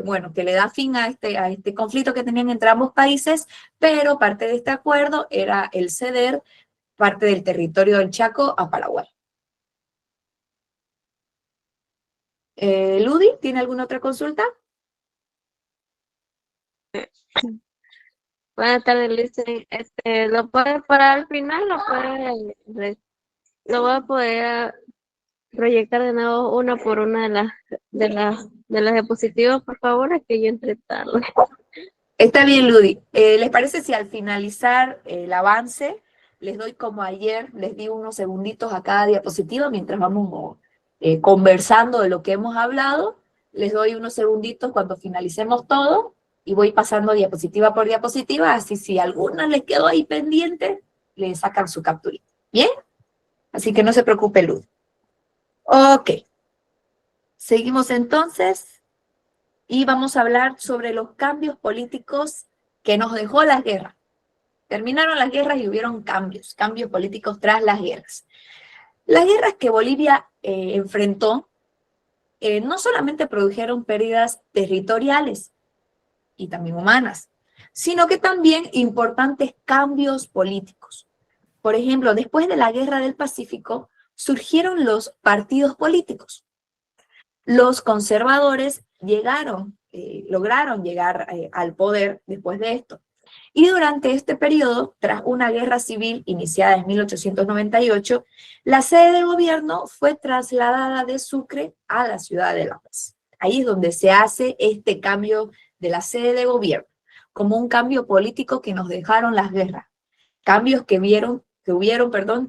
bueno, que le da fin a este conflicto que tenían entre ambos países, pero parte de este acuerdo era el ceder parte del territorio del Chaco a Paraguay. Ludi, ¿tiene alguna otra consulta? Buenas tardes, Listen. ¿Lo puedes parar al final? ¿Lo voy a poder proyectar de nuevo una por una de las diapositivas, por favor? Es que yo entré tarde. Está bien, Ludi. ¿Les parece si al finalizar el avance les doy como ayer, les di unos segunditos a cada diapositiva mientras vamos conversando de lo que hemos hablado? Les doy unos segunditos cuando finalicemos todo y voy pasando diapositiva por diapositiva, así si alguna les quedó ahí pendiente, le sacan su capturita. ¿Bien? Así que no se preocupe, Ludi. Ok. Seguimos entonces. Y vamos a hablar sobre los cambios políticos que nos dejó la guerra. Terminaron las guerras y hubieron cambios políticos tras las guerras. Las guerras que Bolivia enfrentó no solamente produjeron pérdidas territoriales y también humanas, sino que también importantes cambios políticos. Por ejemplo, después de la Guerra del Pacífico, surgieron los partidos políticos. Los conservadores lograron llegar al poder después de esto. Y durante este periodo, tras una guerra civil iniciada en 1898, la sede de gobierno fue trasladada de Sucre a la ciudad de La Paz. Ahí es donde se hace este cambio de la sede de gobierno, como un cambio político que nos dejaron las guerras, cambios que hubieron,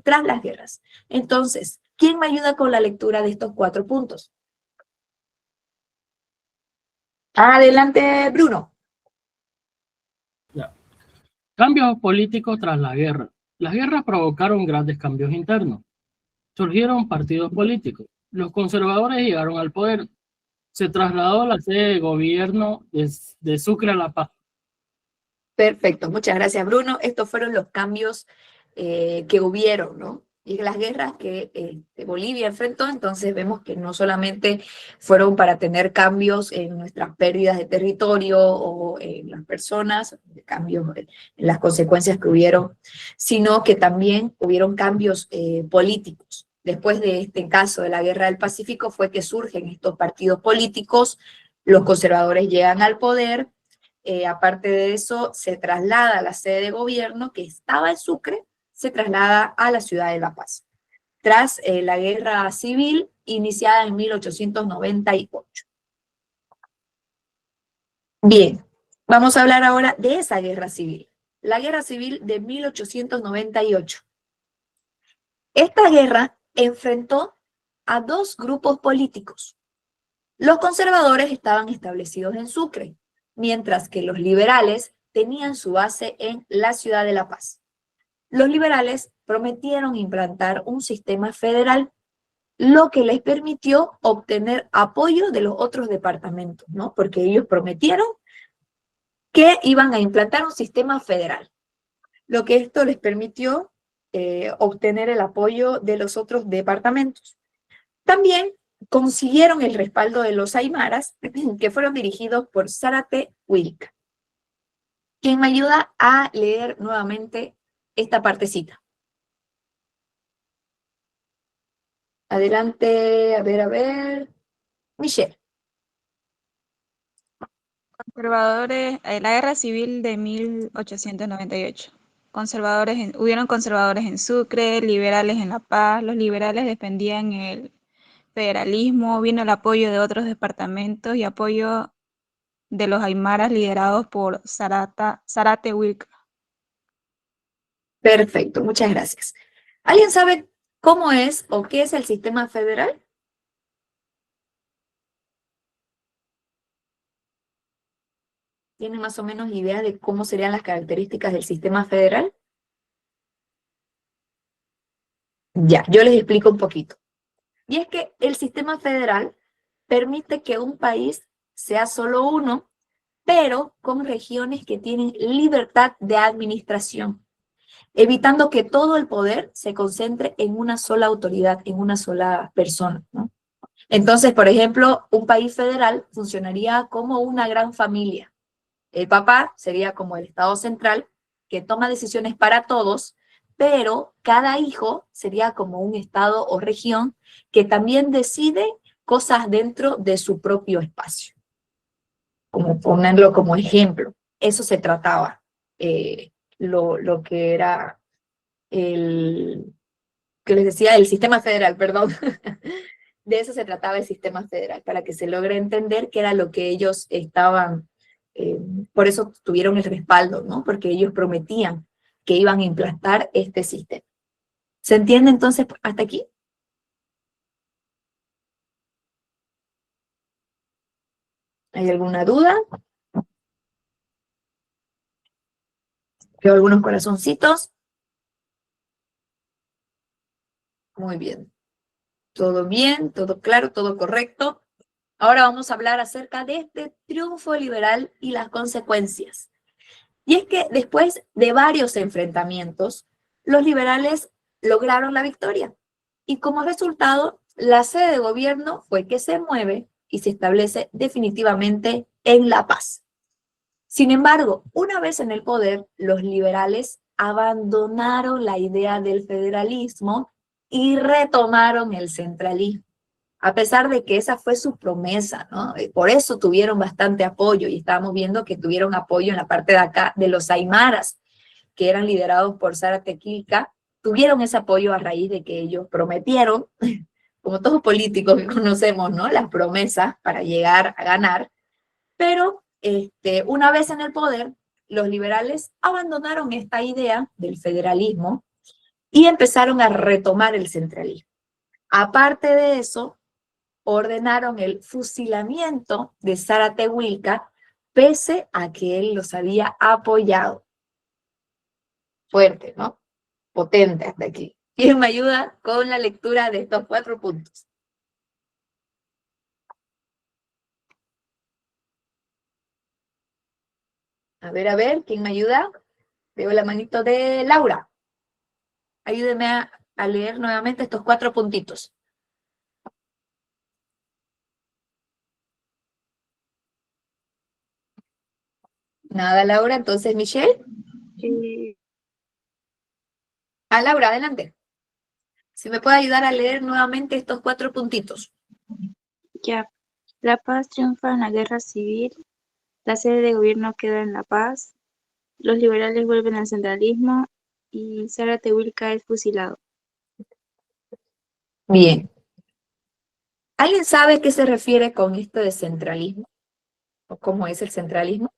tras las guerras. Entonces, ¿quién me ayuda con la lectura de estos 4 puntos? Adelante, Bruno. Ya. Cambios políticos tras la guerra. Las guerras provocaron grandes cambios internos. Surgieron partidos políticos. Los conservadores llegaron al poder. Se trasladó la sede de gobierno de Sucre a La Paz. Perfecto, muchas gracias, Bruno. Estos fueron los cambios que hubieron, ¿no? Y las guerras que Bolivia enfrentó, entonces vemos que no solamente fueron para tener cambios en nuestras pérdidas de territorio o en las personas, cambios en las consecuencias que hubieron, sino que también hubieron cambios políticos. Después de este caso de la Guerra del Pacífico fue que surgen estos partidos políticos, los conservadores llegan al poder, aparte de eso se traslada la sede de gobierno que estaba en Sucre, se traslada a la ciudad de La Paz, tras la guerra civil iniciada en 1898. Bien, vamos a hablar ahora de esa guerra civil, la guerra civil de 1898. Esta guerra enfrentó a 2 grupos políticos. Los conservadores estaban establecidos en Sucre, mientras que los liberales tenían su base en la ciudad de La Paz. Los liberales prometieron implantar un sistema federal, lo que les permitió obtener apoyo de los otros departamentos, ¿no? Porque ellos prometieron que iban a implantar un sistema federal, lo que esto les permitió obtener el apoyo de los otros departamentos. También consiguieron el respaldo de los aymaras, que fueron dirigidos por Zárate Huilca. ¿Quién me ayuda a leer nuevamente esta partecita? Adelante, a ver. Michelle. Conservadores, la guerra civil de 1898. Hubieron conservadores en Sucre, liberales en La Paz. Los liberales defendían el federalismo, vino el apoyo de otros departamentos y apoyo de los aymaras liderados por Zárate Huilca. Perfecto, muchas gracias. ¿Alguien sabe cómo es o qué es el sistema federal? ¿Tienen más o menos idea de cómo serían las características del sistema federal? Ya, yo les explico un poquito. Y es que el sistema federal permite que un país sea solo uno, pero con regiones que tienen libertad de administración, evitando que todo el poder se concentre en una sola autoridad, en una sola persona, ¿no? Entonces, por ejemplo, un país federal funcionaría como una gran familia. El papá sería como el Estado central, que toma decisiones para todos, pero cada hijo sería como un estado o región que también decide cosas dentro de su propio espacio. Como ponerlo como ejemplo. Eso se trataba, lo que era que les decía, el sistema federal, perdón. De eso se trataba el sistema federal, para que se logre entender qué era lo que ellos estaban, por eso tuvieron el respaldo, ¿no? Porque ellos prometían que iban a implantar este sistema. ¿Se entiende entonces hasta aquí? ¿Hay alguna duda? Veo algunos corazoncitos. Muy bien. Todo bien, todo claro, todo correcto. Ahora vamos a hablar acerca de este triunfo liberal y las consecuencias. Y es que después de varios enfrentamientos, los liberales lograron la victoria. Y como resultado, la sede de gobierno fue que se mueve y se establece definitivamente en La Paz. Sin embargo, una vez en el poder, los liberales abandonaron la idea del federalismo y retomaron el centralismo, a pesar de que esa fue su promesa, ¿no? Por eso tuvieron bastante apoyo, y estábamos viendo que tuvieron apoyo en la parte de acá de los aymaras, que eran liderados por Zárate Quilca. Tuvieron ese apoyo a raíz de que ellos prometieron, como todos políticos que conocemos, ¿no? Las promesas para llegar a ganar, pero una vez en el poder, los liberales abandonaron esta idea del federalismo y empezaron a retomar el centralismo. Aparte de eso, ordenaron el fusilamiento de Zárate Huilca, pese a que él los había apoyado. Fuerte, ¿no? Potente hasta aquí. ¿Quién me ayuda con la lectura de estos 4 puntos? A ver, ¿quién me ayuda? Veo la manito de Laura. Ayúdeme a leer nuevamente estos 4 puntitos. Nada, Laura. Entonces, Michelle. Laura, adelante. Si me puede ayudar a leer nuevamente estos 4 puntitos. Ya. La Paz triunfa en la guerra civil. La sede de gobierno queda en La Paz. Los liberales vuelven al centralismo y Zárate Huilca es fusilado. Bien. ¿Alguien sabe a qué se refiere con esto de centralismo? ¿O cómo es el centralismo?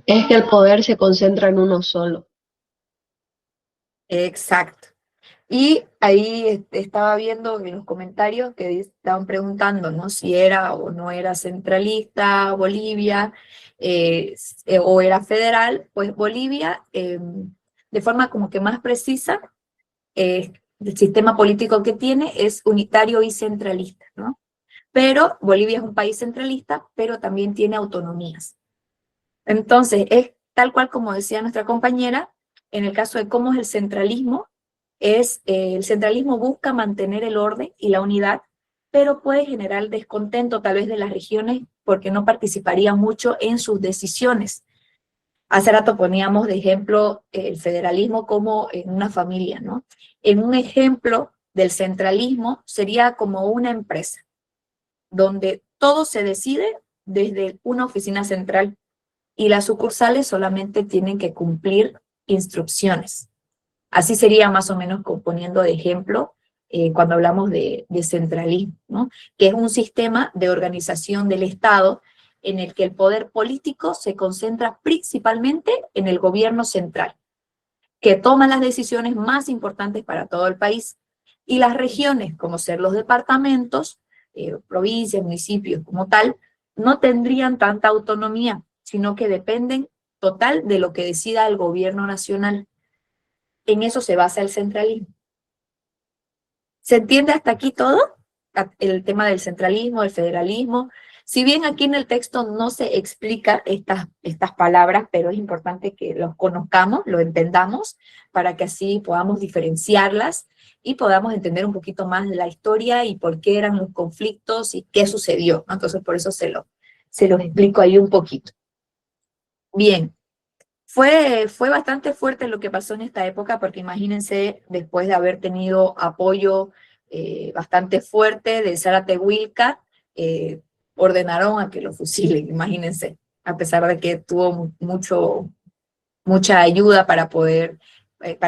Es que el poder se concentra en uno solo. Exacto. Y ahí estaba viendo en los comentarios que estaban preguntando, ¿no? Si era o no era centralista Bolivia, o era federal. Pues Bolivia, de forma como que más precisa, el sistema político que tiene es unitario y centralista, ¿no? Pero Bolivia es un país centralista, pero también tiene autonomías. Entonces, es tal cual como decía nuestra compañera, en el caso de cómo es el centralismo, el centralismo busca mantener el orden y la unidad, pero puede generar descontento tal vez de las regiones porque no participarían mucho en sus decisiones. Hace rato poníamos de ejemplo el federalismo como en una familia, ¿no? En un ejemplo del centralismo sería como una empresa, donde todo se decide desde una oficina central y las sucursales solamente tienen que cumplir instrucciones. Así sería más o menos poniendo de ejemplo cuando hablamos de centralismo, ¿no? Que es un sistema de organización del Estado en el que el poder político se concentra principalmente en el gobierno central, que toma las decisiones más importantes para todo el país, y las regiones, como ser los departamentos, provincias, municipios como tal, no tendrían tanta autonomía, sino que dependen total de lo que decida el gobierno nacional. En eso se basa el centralismo. ¿Se entiende hasta aquí todo? el tema del centralismo, del federalismo. Si bien aquí en el texto no se explica estas palabras, pero es importante que los conozcamos, lo entendamos, para que así podamos diferenciarlas y podamos entender un poquito más de la historia y por qué eran los conflictos y qué sucedió, ¿no? Entonces, por eso se los explico ahí un poquito. Bien, fue bastante fuerte lo que pasó en esta época, porque imagínense, después de haber tenido apoyo bastante fuerte de Zárate Huilca, ordenaron a que lo fusilen, imagínense, a pesar de que tuvo mucha ayuda para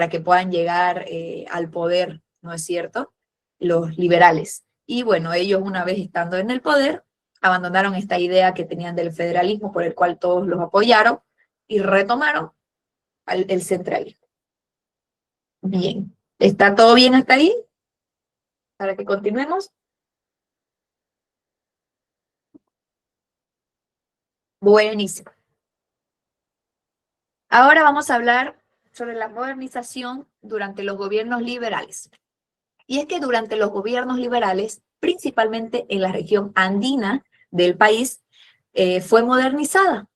que puedan llegar al poder, ¿no es cierto? Los liberales. Y bueno, ellos una vez estando en el poder, abandonaron esta idea que tenían del federalismo, por el cual todos los apoyaron, y retomaron el centralismo. Bien, ¿está todo bien hasta ahí? Para que continuemos. Buenísimo. Ahora vamos a hablar sobre la modernización durante los gobiernos liberales. Y es que durante los gobiernos liberales, principalmente en la región andina del país, fue modernizada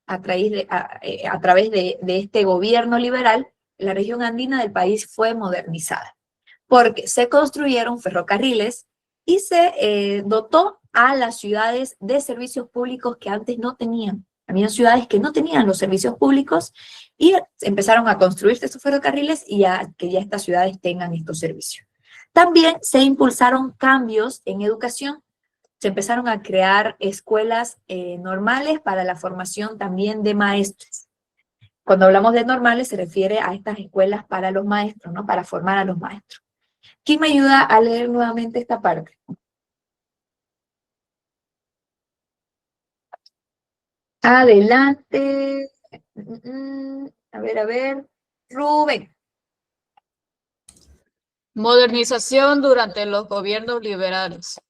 a través de este gobierno liberal. La región andina del país fue modernizada porque se construyeron ferrocarriles y se dotó a las ciudades de servicios públicos que antes no tenían. Había ciudades que no tenían los servicios públicos y empezaron a construirse estos ferrocarriles y que ya estas ciudades tengan estos servicios. También se impulsaron cambios en educación. Se empezaron a crear escuelas normales para la formación también de maestros. Cuando hablamos de normales se refiere a estas escuelas para los maestros, ¿no? Para formar a los maestros. ¿Quién me ayuda a leer nuevamente esta parte? Adelante. A ver. Rubén. Modernización durante los gobiernos liberales.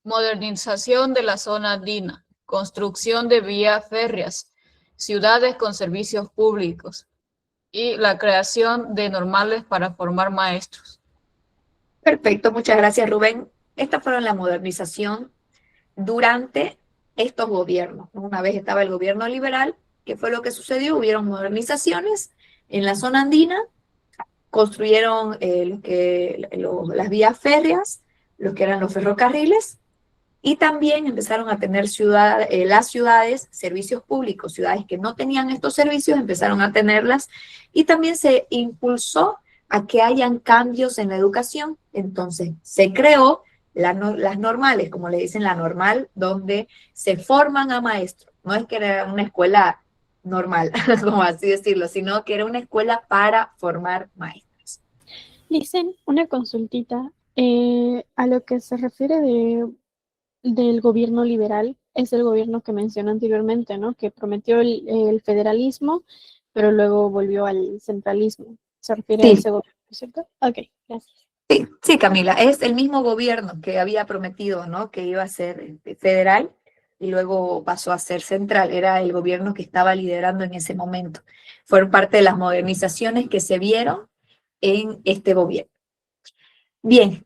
Modernización de la zona andina. Construcción de vías férreas. Ciudades con servicios públicos. Y la creación de normales para formar maestros. Perfecto, muchas gracias, Rubén. Esta fue la modernización durante estos gobiernos. Una vez estaba el gobierno liberal, ¿qué fue lo que sucedió? Hubieron modernizaciones en la zona andina, construyeron las vías férreas, lo que eran los ferrocarriles, y también empezaron a tener las ciudades, servicios públicos, ciudades que no tenían estos servicios, empezaron a tenerlas, y también se impulsó a que hayan cambios en la educación. Entonces se creó las normales, como le dicen la normal, donde se forman a maestros. No es que era una escuela normal, como así decirlo, sino que era una escuela para formar maestros. Dicen una consultita a lo que se refiere del gobierno liberal, es el gobierno que mencioné anteriormente, ¿no? Que prometió el federalismo, pero luego volvió al centralismo. ¿Se refiere a ese gobierno, cierto? Ok, gracias. Sí, Camila, es el mismo gobierno que había prometido, ¿no? Que iba a ser federal y luego pasó a ser central. Era el gobierno que estaba liderando en ese momento. Fueron parte de las modernizaciones que se vieron en este gobierno. Bien,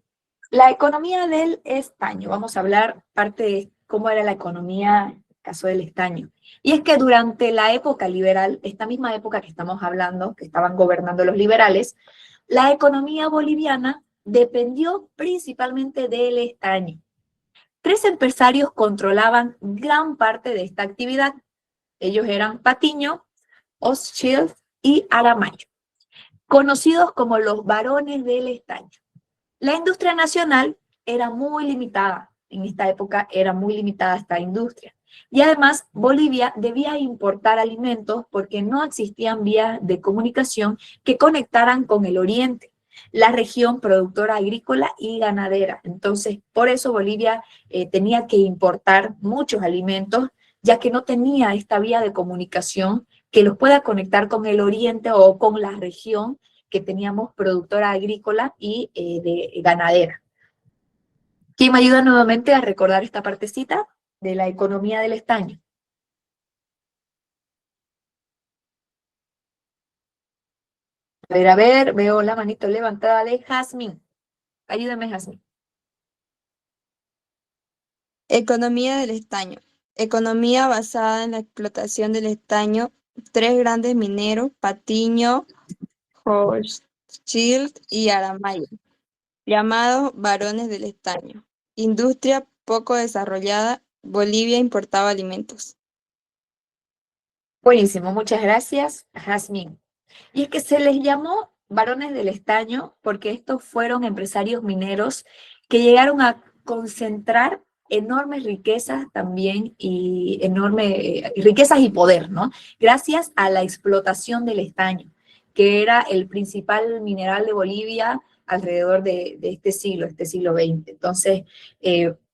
la economía del estaño. Vamos a hablar parte de cómo era la economía en el caso del estaño. Y es que durante la época liberal, esta misma época que estamos hablando, que estaban gobernando los liberales, la economía boliviana dependió principalmente del estaño. 3 empresarios controlaban gran parte de esta actividad. Ellos eran Patiño, Hochschild y Aramayo, conocidos como los varones del estaño. La industria nacional era muy limitada. En esta época era muy limitada esta industria. Y además, Bolivia debía importar alimentos porque no existían vías de comunicación que conectaran con el oriente, la región productora agrícola y ganadera. Entonces, por eso Bolivia tenía que importar muchos alimentos, ya que no tenía esta vía de comunicación que los pueda conectar con el oriente o con la región que teníamos productora agrícola y de ganadera. ¿Quién me ayuda nuevamente a recordar esta partecita de la economía del estaño? A ver, veo la manito levantada de Jazmín. Ayúdame, Jazmín. Economía del estaño. Economía basada en la explotación del estaño. Tres grandes mineros, Patiño, Hochschild y Aramayo, llamados varones del estaño. Industria poco desarrollada. Bolivia importaba alimentos. Buenísimo, muchas gracias, Jazmín. Y es que se les llamó varones del estaño porque estos fueron empresarios mineros que llegaron a concentrar enormes riquezas también y riquezas y poder, ¿no? Gracias a la explotación del estaño, que era el principal mineral de Bolivia alrededor de este siglo XX. Entonces,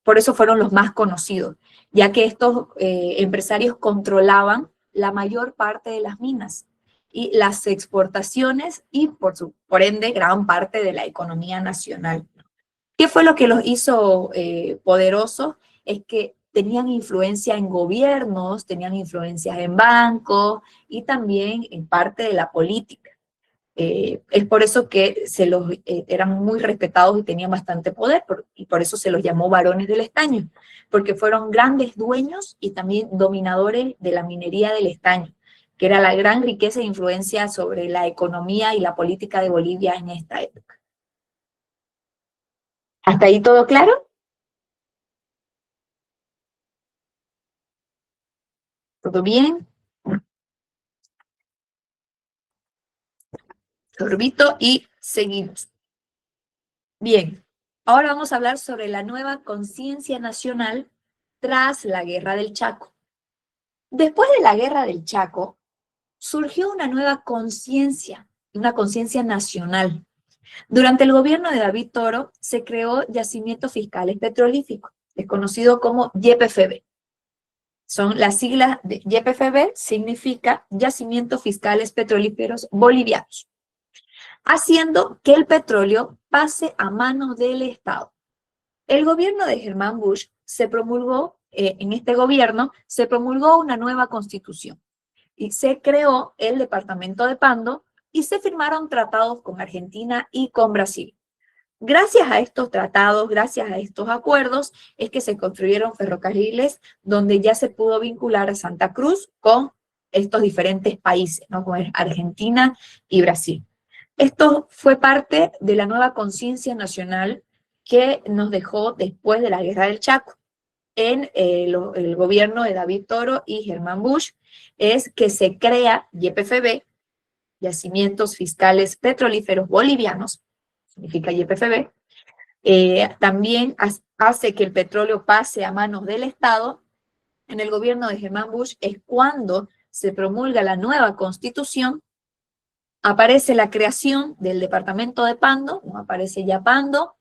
por eso fueron los más conocidos, ya que estos empresarios controlaban la mayor parte de las minas y las exportaciones y por ende gran parte de la economía nacional. ¿Qué fue lo que los hizo poderosos? Es que tenían influencia en gobiernos, tenían influencias en bancos y también en parte de la política. Es por eso que eran muy respetados y tenían bastante poder, y por eso se los llamó varones del estaño, porque fueron grandes dueños y también dominadores de la minería del estaño, que era la gran riqueza e influencia sobre la economía y la política de Bolivia en esta época. ¿Hasta ahí todo claro? ¿Todo bien? Sorbito y seguimos. Bien, ahora vamos a hablar sobre la nueva conciencia nacional tras la Guerra del Chaco. Después de la Guerra del Chaco, surgió una nueva conciencia, una conciencia nacional. Durante el gobierno de David Toro se creó Yacimientos Fiscales Petrolíferos, es conocido como YPFB. Son las siglas de YPFB, significa Yacimientos Fiscales Petrolíferos Bolivianos, haciendo que el petróleo pase a manos del Estado. El gobierno de Germán Bush en este gobierno se promulgó una nueva constitución y se creó el departamento de Pando y se firmaron tratados con Argentina y con Brasil. Gracias a estos tratados, gracias a estos acuerdos, es que se construyeron ferrocarriles donde ya se pudo vincular a Santa Cruz con estos diferentes países, ¿no? Como Argentina y Brasil. Esto fue parte de la nueva conciencia nacional que nos dejó después de la Guerra del Chaco en el gobierno de David Toro y Germán Bush, es que se crea YPFB, Yacimientos Fiscales Petrolíferos Bolivianos, significa YPFB, también hace que el petróleo pase a manos del Estado. En el gobierno de Germán Bush es cuando se promulga la nueva constitución, aparece la creación del departamento de Pando, no aparece ya Pando,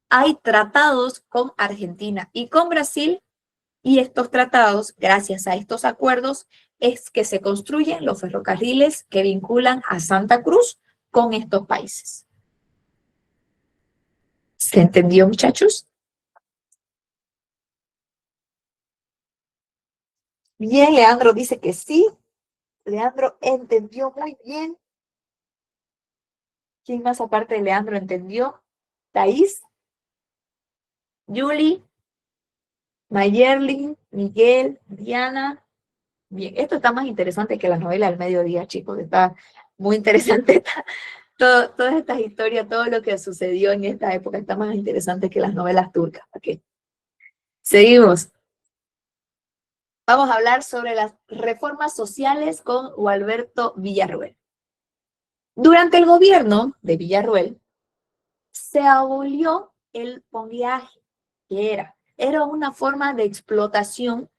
hay tratados con Argentina y con Brasil, y estos tratados, gracias a estos acuerdos, es que se construyen los ferrocarriles que vinculan a Santa Cruz con estos países. ¿Se entendió, muchachos? Bien, Leandro dice que sí. Leandro entendió muy bien. ¿Quién más aparte de Leandro entendió? Thaís, Yuli, Mayerlin, Miguel, Diana. Bien, esto está más interesante que la novela del mediodía, chicos. Está muy interesante. Todas estas historias, todo lo que sucedió en esta época está más interesante que las novelas turcas. Okay. Seguimos. Vamos a hablar sobre las reformas sociales con Gualberto Villarroel. Durante el gobierno de Villarroel, se abolió el pongueaje, que era una forma de explotación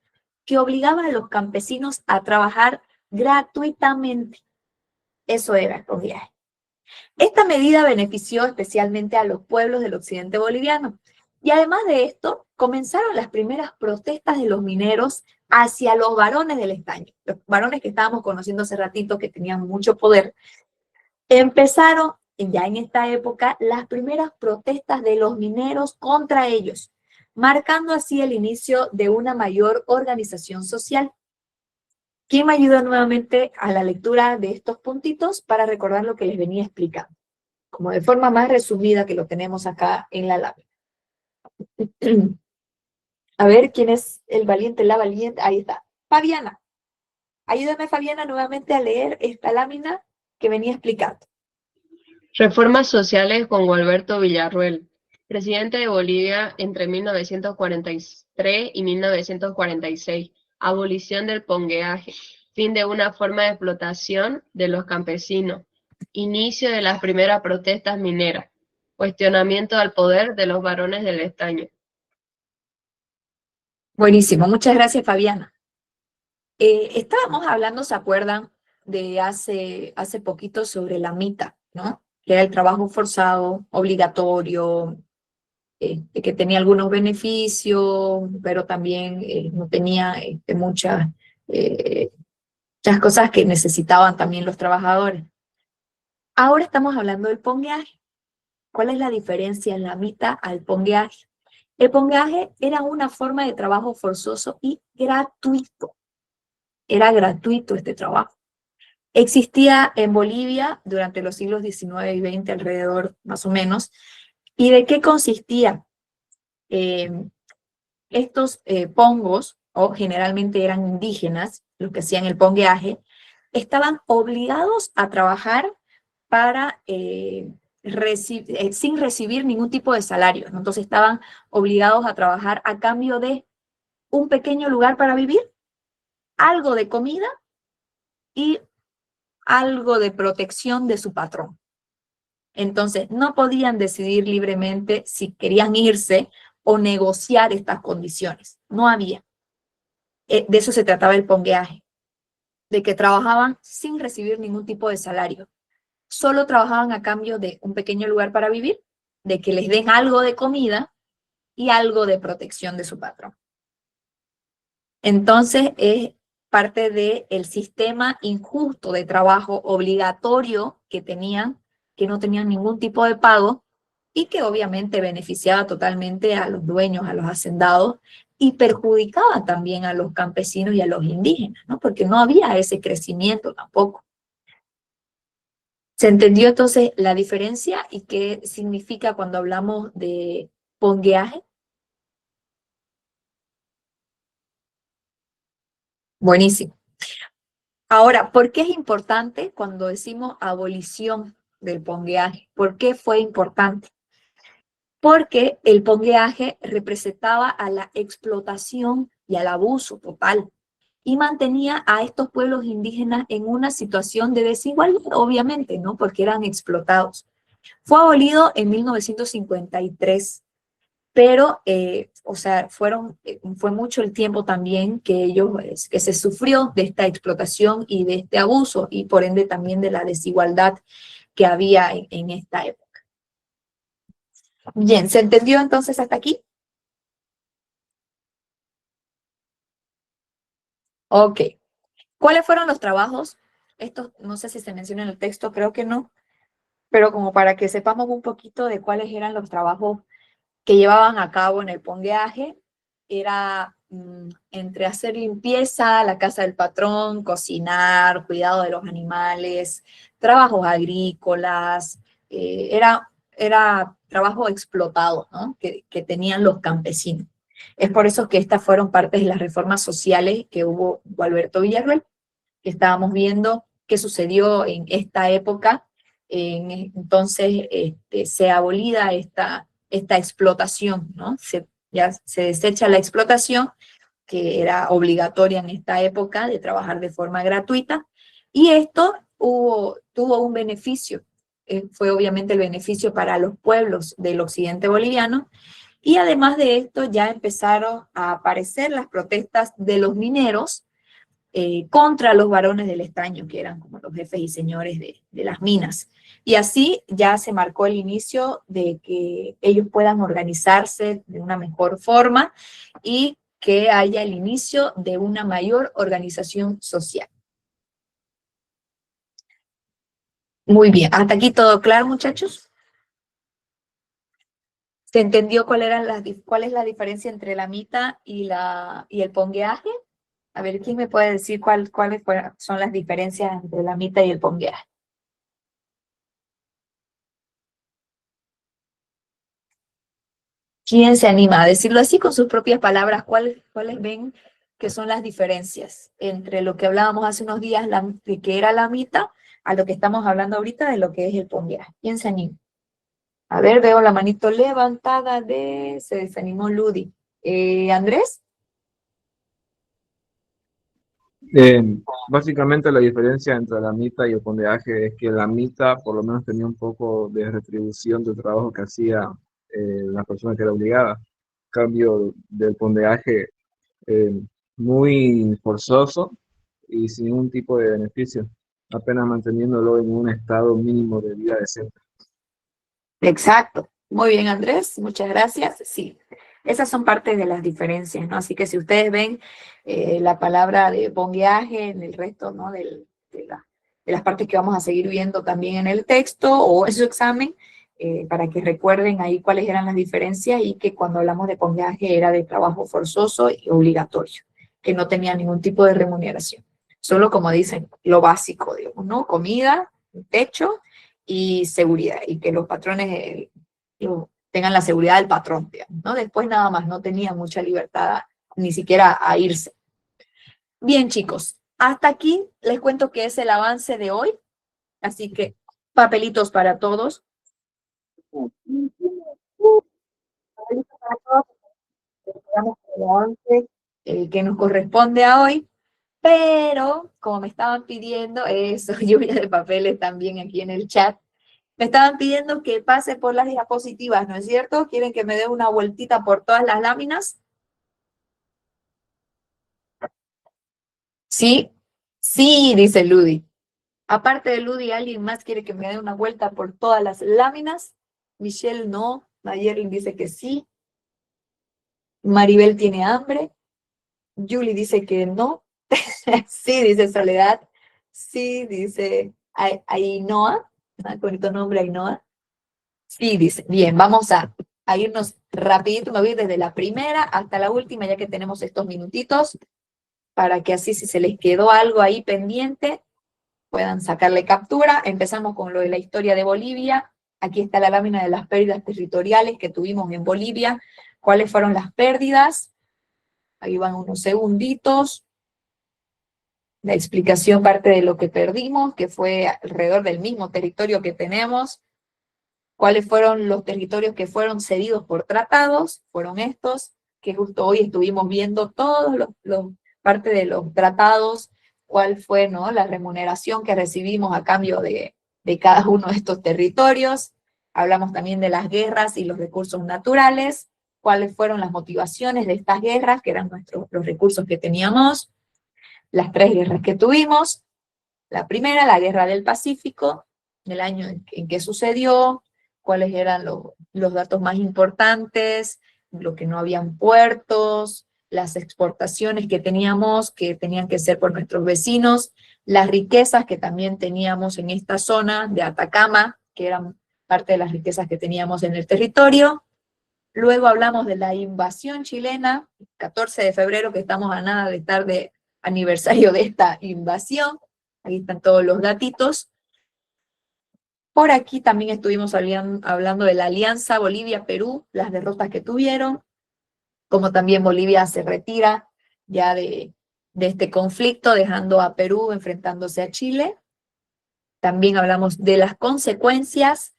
que obligaba a los campesinos a trabajar gratuitamente. Eso era el pongueaje. Esta medida benefició especialmente a los pueblos del occidente boliviano. Y además de esto, comenzaron las primeras protestas de los mineros hacia los varones del estaño. Los varones que estábamos conociendo hace ratito, que tenían mucho poder. Empezaron ya en esta época las primeras protestas de los mineros contra ellos, marcando así el inicio de una mayor organización social. ¿Quién me ayuda nuevamente a la lectura de estos puntitos para recordar lo que les venía explicando? Como de forma más resumida que lo tenemos acá en la lámina. A ver, ¿quién es el valiente, la valiente? Ahí está. Fabiana. Ayúdame, Fabiana, nuevamente a leer esta lámina que venía explicando. Reformas sociales con Gualberto Villarroel, presidente de Bolivia entre 1943 y 1946. Abolición del pongueaje, fin de una forma de explotación de los campesinos. Inicio de las primeras protestas mineras. Cuestionamiento al poder de los varones del estaño. Buenísimo, muchas gracias, Fabiana. Estábamos hablando, ¿se acuerdan? De hace poquito sobre la mita, ¿no? Que era el trabajo forzado, obligatorio, que tenía algunos beneficios, pero también no tenía muchas cosas que necesitaban también los trabajadores. Ahora estamos hablando del pongueaje. ¿Cuál es la diferencia en la mita al pongueaje? El pongueaje era una forma de trabajo forzoso y gratuito. Era gratuito este trabajo. Existía en Bolivia durante los siglos XIX y XX, alrededor más o menos. ¿Y de qué consistía? Estos pongos, o generalmente eran indígenas, los que hacían el pongueaje, estaban obligados a trabajar para, sin recibir ningún tipo de salario, ¿no? Entonces estaban obligados a trabajar a cambio de un pequeño lugar para vivir, algo de comida y algo de protección de su patrón. Entonces, no podían decidir libremente si querían irse o negociar estas condiciones. No había. De eso se trataba el pongueaje, de que trabajaban sin recibir ningún tipo de salario. Solo trabajaban a cambio de un pequeño lugar para vivir, de que les den algo de comida y algo de protección de su patrón. Entonces, es parte del sistema injusto de trabajo obligatorio que tenían, que no tenían ningún tipo de pago y que obviamente beneficiaba totalmente a los dueños, a los hacendados y perjudicaba también a los campesinos y a los indígenas, ¿no? Porque no había ese crecimiento tampoco. ¿Se entendió entonces la diferencia y qué significa cuando hablamos de pongueaje? Buenísimo. Ahora, ¿por qué es importante cuando decimos abolición del pongueaje? ¿Por qué fue importante? Porque el pongueaje representaba a la explotación y al abuso total y mantenía a estos pueblos indígenas en una situación de desigualdad, obviamente, ¿no? Porque eran explotados. Fue abolido en 1953, pero, o sea, fue mucho el tiempo también que se sufrió de esta explotación y de este abuso, y por ende también de la desigualdad que había en esta época. Bien, ¿se entendió entonces hasta aquí? Ok. ¿Cuáles fueron los trabajos? Estos no sé si se menciona en el texto, creo que no, pero como para que sepamos un poquito de cuáles eran los trabajos que llevaban a cabo en el pongueaje, era entre hacer limpieza, la casa del patrón, cocinar, cuidado de los animales, trabajos agrícolas, era trabajo explotado, ¿no? que tenían los campesinos. Es por eso que estas fueron partes de las reformas sociales que hubo Gualberto Villarroel, que estábamos viendo qué sucedió en esta época. Entonces se abolida esta explotación, ¿no? Ya se desecha la explotación, que era obligatoria en esta época de trabajar de forma gratuita, y esto tuvo un beneficio, fue obviamente el beneficio para los pueblos del occidente boliviano, y además de esto ya empezaron a aparecer las protestas de los mineros contra los varones del estaño, que eran como los jefes y señores de las minas. Y así ya se marcó el inicio de que ellos puedan organizarse de una mejor forma y que haya el inicio de una mayor organización social. Muy bien, ¿hasta aquí todo claro, muchachos? ¿Se entendió cuál es la diferencia entre la mita y el pongueaje? A ver, ¿quién me puede decir cuáles son las diferencias entre la mita y el pongueaje? ¿Quién se anima a decirlo así con sus propias palabras? ¿Cuáles ven que son las diferencias entre lo que hablábamos hace unos días de que era la mitad a lo que estamos hablando ahorita de lo que es el pongueaje? ¿Quién se anima? A ver, veo la manito levantada se desanimó Ludi. ¿Andrés? Básicamente la diferencia entre la mita y el pondeaje es que la mita por lo menos tenía un poco de retribución del trabajo que hacía la persona que era obligada. En cambio del pondeaje muy forzoso y sin ningún tipo de beneficio, apenas manteniéndolo en un estado mínimo de vida decente. Exacto. Muy bien, Andrés. Muchas gracias. Sí, esas son partes de las diferencias, ¿no? Así que si ustedes ven la palabra de pongueaje en el resto, ¿no? de las partes que vamos a seguir viendo también en el texto o en su examen, para que recuerden ahí cuáles eran las diferencias y que cuando hablamos de pongueaje era de trabajo forzoso y obligatorio, que no tenía ningún tipo de remuneración. Solo, como dicen, lo básico, digamos, ¿no? Comida, techo y seguridad, y que los patrones tengan la seguridad del patrón, digamos, ¿no? Después nada más, no tenía mucha libertad ni siquiera a irse. Bien, chicos, hasta aquí les cuento que es el avance de hoy, así que papelitos para todos. Papelitos para todos. Esperamos el avance que nos corresponde a hoy. Pero, como me estaban pidiendo, eso, lluvia de papeles también aquí en el chat, me estaban pidiendo que pase por las diapositivas, ¿no es cierto? ¿Quieren que me dé una vueltita por todas las láminas? Sí, sí, dice Ludi. Aparte de Ludi, ¿alguien más quiere que me dé una vuelta por todas las láminas? Michelle no, Mayerlin dice que sí. Maribel tiene hambre. Julie dice que no. Sí, dice Soledad. Sí, dice Ainhoa. Qué bonito nombre, Ainhoa. Sí, dice. Bien, vamos a irnos rapidito. Me voy desde la primera hasta la última, ya que tenemos estos minutitos, para que así si se les quedó algo ahí pendiente, puedan sacarle captura. Empezamos con lo de la historia de Bolivia. Aquí está la lámina de las pérdidas territoriales que tuvimos en Bolivia. ¿Cuáles fueron las pérdidas? Ahí van unos segunditos. La explicación parte de lo que perdimos, que fue alrededor del mismo territorio que tenemos. ¿Cuáles fueron los territorios que fueron cedidos por tratados? Fueron estos, que justo hoy estuvimos viendo todos los parte de los tratados, cuál fue, ¿no?, la remuneración que recibimos a cambio de cada uno de estos territorios. Hablamos también de las guerras y los recursos naturales, cuáles fueron las motivaciones de estas guerras, que eran los recursos que teníamos, las 3 guerras que tuvimos. La primera, la Guerra del Pacífico, el año en que sucedió, cuáles eran los datos más importantes, lo que no habían puertos, las exportaciones que teníamos, que tenían que ser por nuestros vecinos, las riquezas que también teníamos en esta zona de Atacama, que eran parte de las riquezas que teníamos en el territorio. Luego hablamos de la invasión chilena, 14 de febrero, que estamos a nada de estar de aniversario de esta invasión. Ahí están todos los datitos. Por aquí también estuvimos hablando de la alianza Bolivia-Perú, las derrotas que tuvieron, como también Bolivia se retira ya de este conflicto, dejando a Perú enfrentándose a Chile. También hablamos de las consecuencias,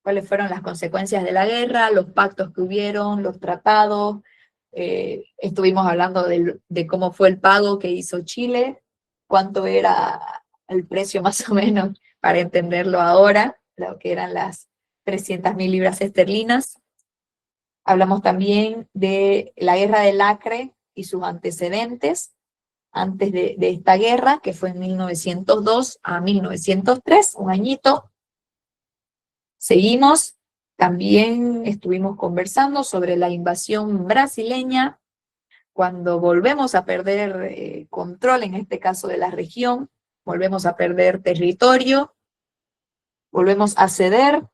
cuáles fueron las consecuencias de la guerra, los pactos que hubieron, los tratados. Estuvimos hablando de cómo fue el pago que hizo Chile, cuánto era el precio más o menos para entenderlo ahora, lo que eran las 300.000 libras esterlinas. Hablamos también de la guerra del Acre y sus antecedentes, antes de esta guerra, que fue en 1902 a 1903, un añito. Seguimos, también estuvimos conversando sobre la invasión brasileña, cuando volvemos a perder control, en este caso de la región, volvemos a perder territorio, volvemos a ceder.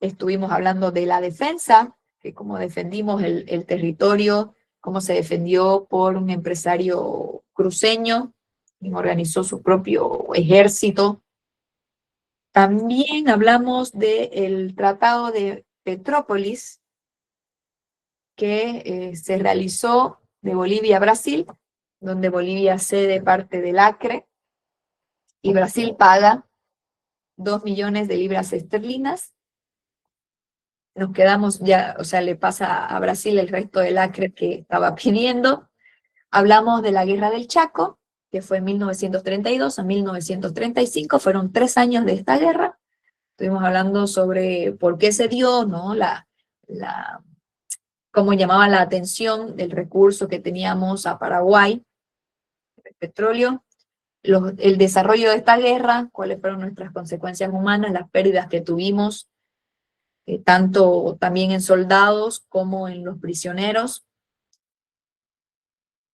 Estuvimos hablando de la defensa, que cómo defendimos el territorio, cómo se defendió por un empresario cruceño, quien organizó su propio ejército. También hablamos del Tratado de Petrópolis, que se realizó de Bolivia a Brasil, donde Bolivia cede parte del Acre y Brasil paga 2 millones de libras esterlinas. Nos quedamos ya, o sea, le pasa a Brasil el resto del Acre que estaba pidiendo. Hablamos de la Guerra del Chaco, que fue en 1932 a 1935, fueron 3 años de esta guerra. Estuvimos hablando sobre por qué se dio, ¿no? Cómo llamaba la atención del recurso que teníamos a Paraguay, el petróleo, el desarrollo de esta guerra, cuáles fueron nuestras consecuencias humanas, las pérdidas que tuvimos, tanto también en soldados como en los prisioneros.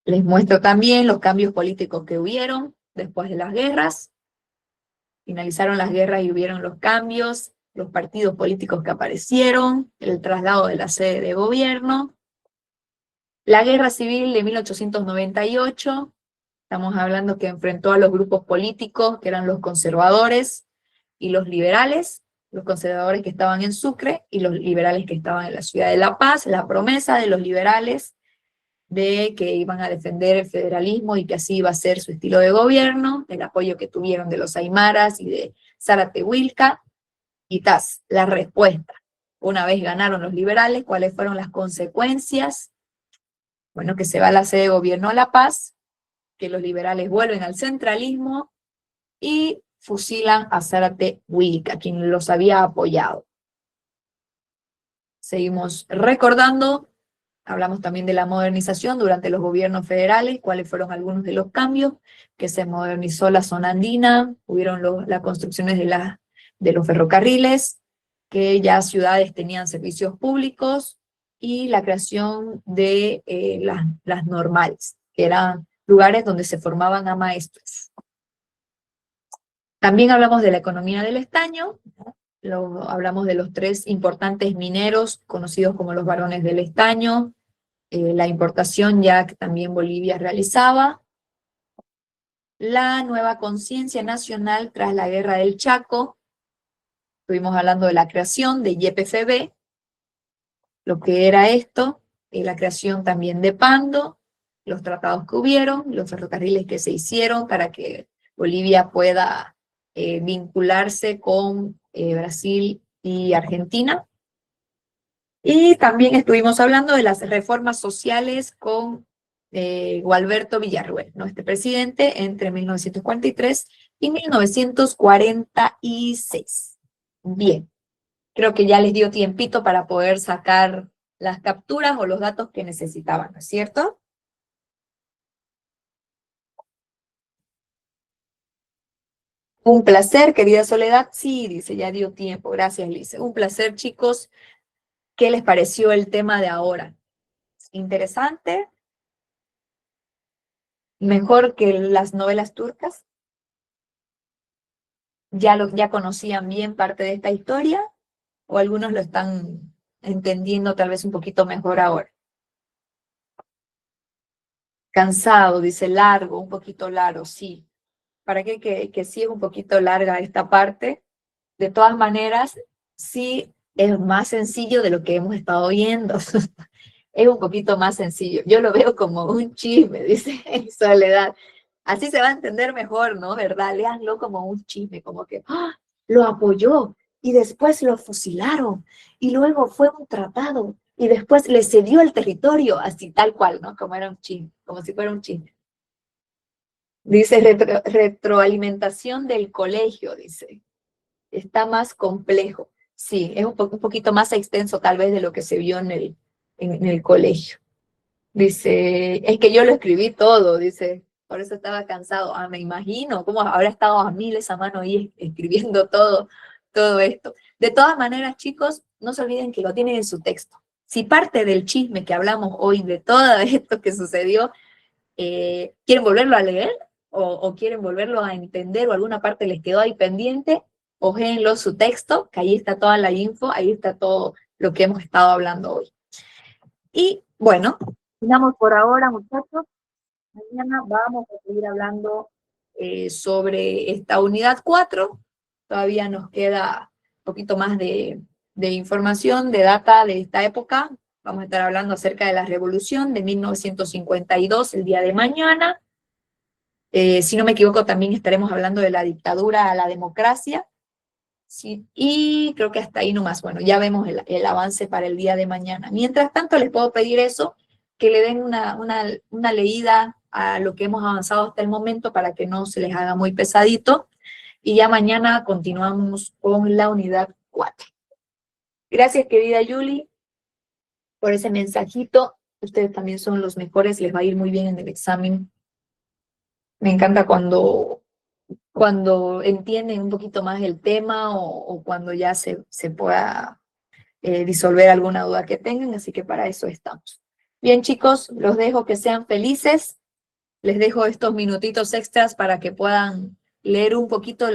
Les muestro también los cambios políticos que hubieron después de las guerras. Finalizaron las guerras y hubieron los cambios, los partidos políticos que aparecieron, el traslado de la sede de gobierno. La guerra civil de 1898, estamos hablando que enfrentó a los grupos políticos, que eran los conservadores y los liberales, los conservadores que estaban en Sucre y los liberales que estaban en la ciudad de La Paz. La promesa de los liberales de que iban a defender el federalismo y que así iba a ser su estilo de gobierno, el apoyo que tuvieron de los aymaras y de Zárate Huilca, y la respuesta. Una vez ganaron los liberales, ¿cuáles fueron las consecuencias? Bueno, que se va la sede de gobierno a La Paz, que los liberales vuelven al centralismo y fusilan a Zárate Huilca, quien los había apoyado. Seguimos recordando. Hablamos también de la modernización durante los gobiernos federales, cuáles fueron algunos de los cambios, que se modernizó la zona andina, hubieron las construcciones de los ferrocarriles, que ya ciudades tenían servicios públicos, y la creación de las normales, que eran lugares donde se formaban a maestros. También hablamos de la economía del estaño, hablamos de los 3 importantes mineros conocidos como los varones del estaño, la importación ya que también Bolivia realizaba, la nueva conciencia nacional tras la guerra del Chaco, estuvimos hablando de la creación de YPFB, lo que era esto, la creación también de Pando, los tratados que hubieron, los ferrocarriles que se hicieron para que Bolivia pueda vincularse con Brasil y Argentina. Y también estuvimos hablando de las reformas sociales con Gualberto Villarruel, ¿no? Este presidente entre 1943 y 1946. Bien, creo que ya les dio tiempito para poder sacar las capturas o los datos que necesitaban, ¿no es cierto? Un placer, querida Soledad. Sí, dice, ya dio tiempo. Gracias, Lice. Un placer, chicos. ¿Qué les pareció el tema de ahora? ¿Interesante? ¿Mejor que las novelas turcas? ¿Ya conocían bien parte de esta historia? ¿O algunos lo están entendiendo tal vez un poquito mejor ahora? Cansado, dice, largo, un poquito largo, sí. ¿Para qué que sí es un poquito larga esta parte? De todas maneras, sí es más sencillo de lo que hemos estado viendo. Es un poquito más sencillo. Yo lo veo como un chisme, dice Soledad. Así se va a entender mejor, ¿no? ¿Verdad? Léanlo como un chisme, como que lo apoyó y después lo fusilaron y luego fue un tratado y después le cedió el territorio, así tal cual, ¿no? Como era un chisme, como si fuera un chisme. Dice retroalimentación del colegio, dice. Está más complejo. Sí, es un poquito más extenso tal vez de lo que se vio en el colegio. Dice, es que yo lo escribí todo, dice, por eso estaba cansado. Me imagino cómo habrá estado a mil esa mano ahí escribiendo todo esto. De todas maneras, chicos, no se olviden que lo tienen en su texto. Si parte del chisme que hablamos hoy, de todo esto que sucedió, quieren volverlo a leer o quieren volverlo a entender o alguna parte les quedó ahí pendiente, ojéenlo su texto, que ahí está toda la info, ahí está todo lo que hemos estado hablando hoy. Y bueno, terminamos por ahora, muchachos. Mañana vamos a seguir hablando sobre esta unidad 4. Todavía nos queda un poquito más de información, de data de esta época, Vamos a estar hablando acerca de la revolución de 1952, el día de mañana. Si no me equivoco, también estaremos hablando de la dictadura a la democracia. Sí, y creo que hasta ahí nomás. Bueno, ya vemos el avance para el día de mañana. Mientras tanto, les puedo pedir eso, que le den una leída a lo que hemos avanzado hasta el momento para que no se les haga muy pesadito. Y ya mañana continuamos con la unidad 4. Gracias, querida Yuli, por ese mensajito. Ustedes también son los mejores, les va a ir muy bien en el examen. Me encanta cuando entienden un poquito más el tema o cuando ya se pueda disolver alguna duda que tengan, así que para eso estamos. Bien, chicos, los dejo que sean felices. Les dejo estos minutitos extras para que puedan leer un poquito de lo que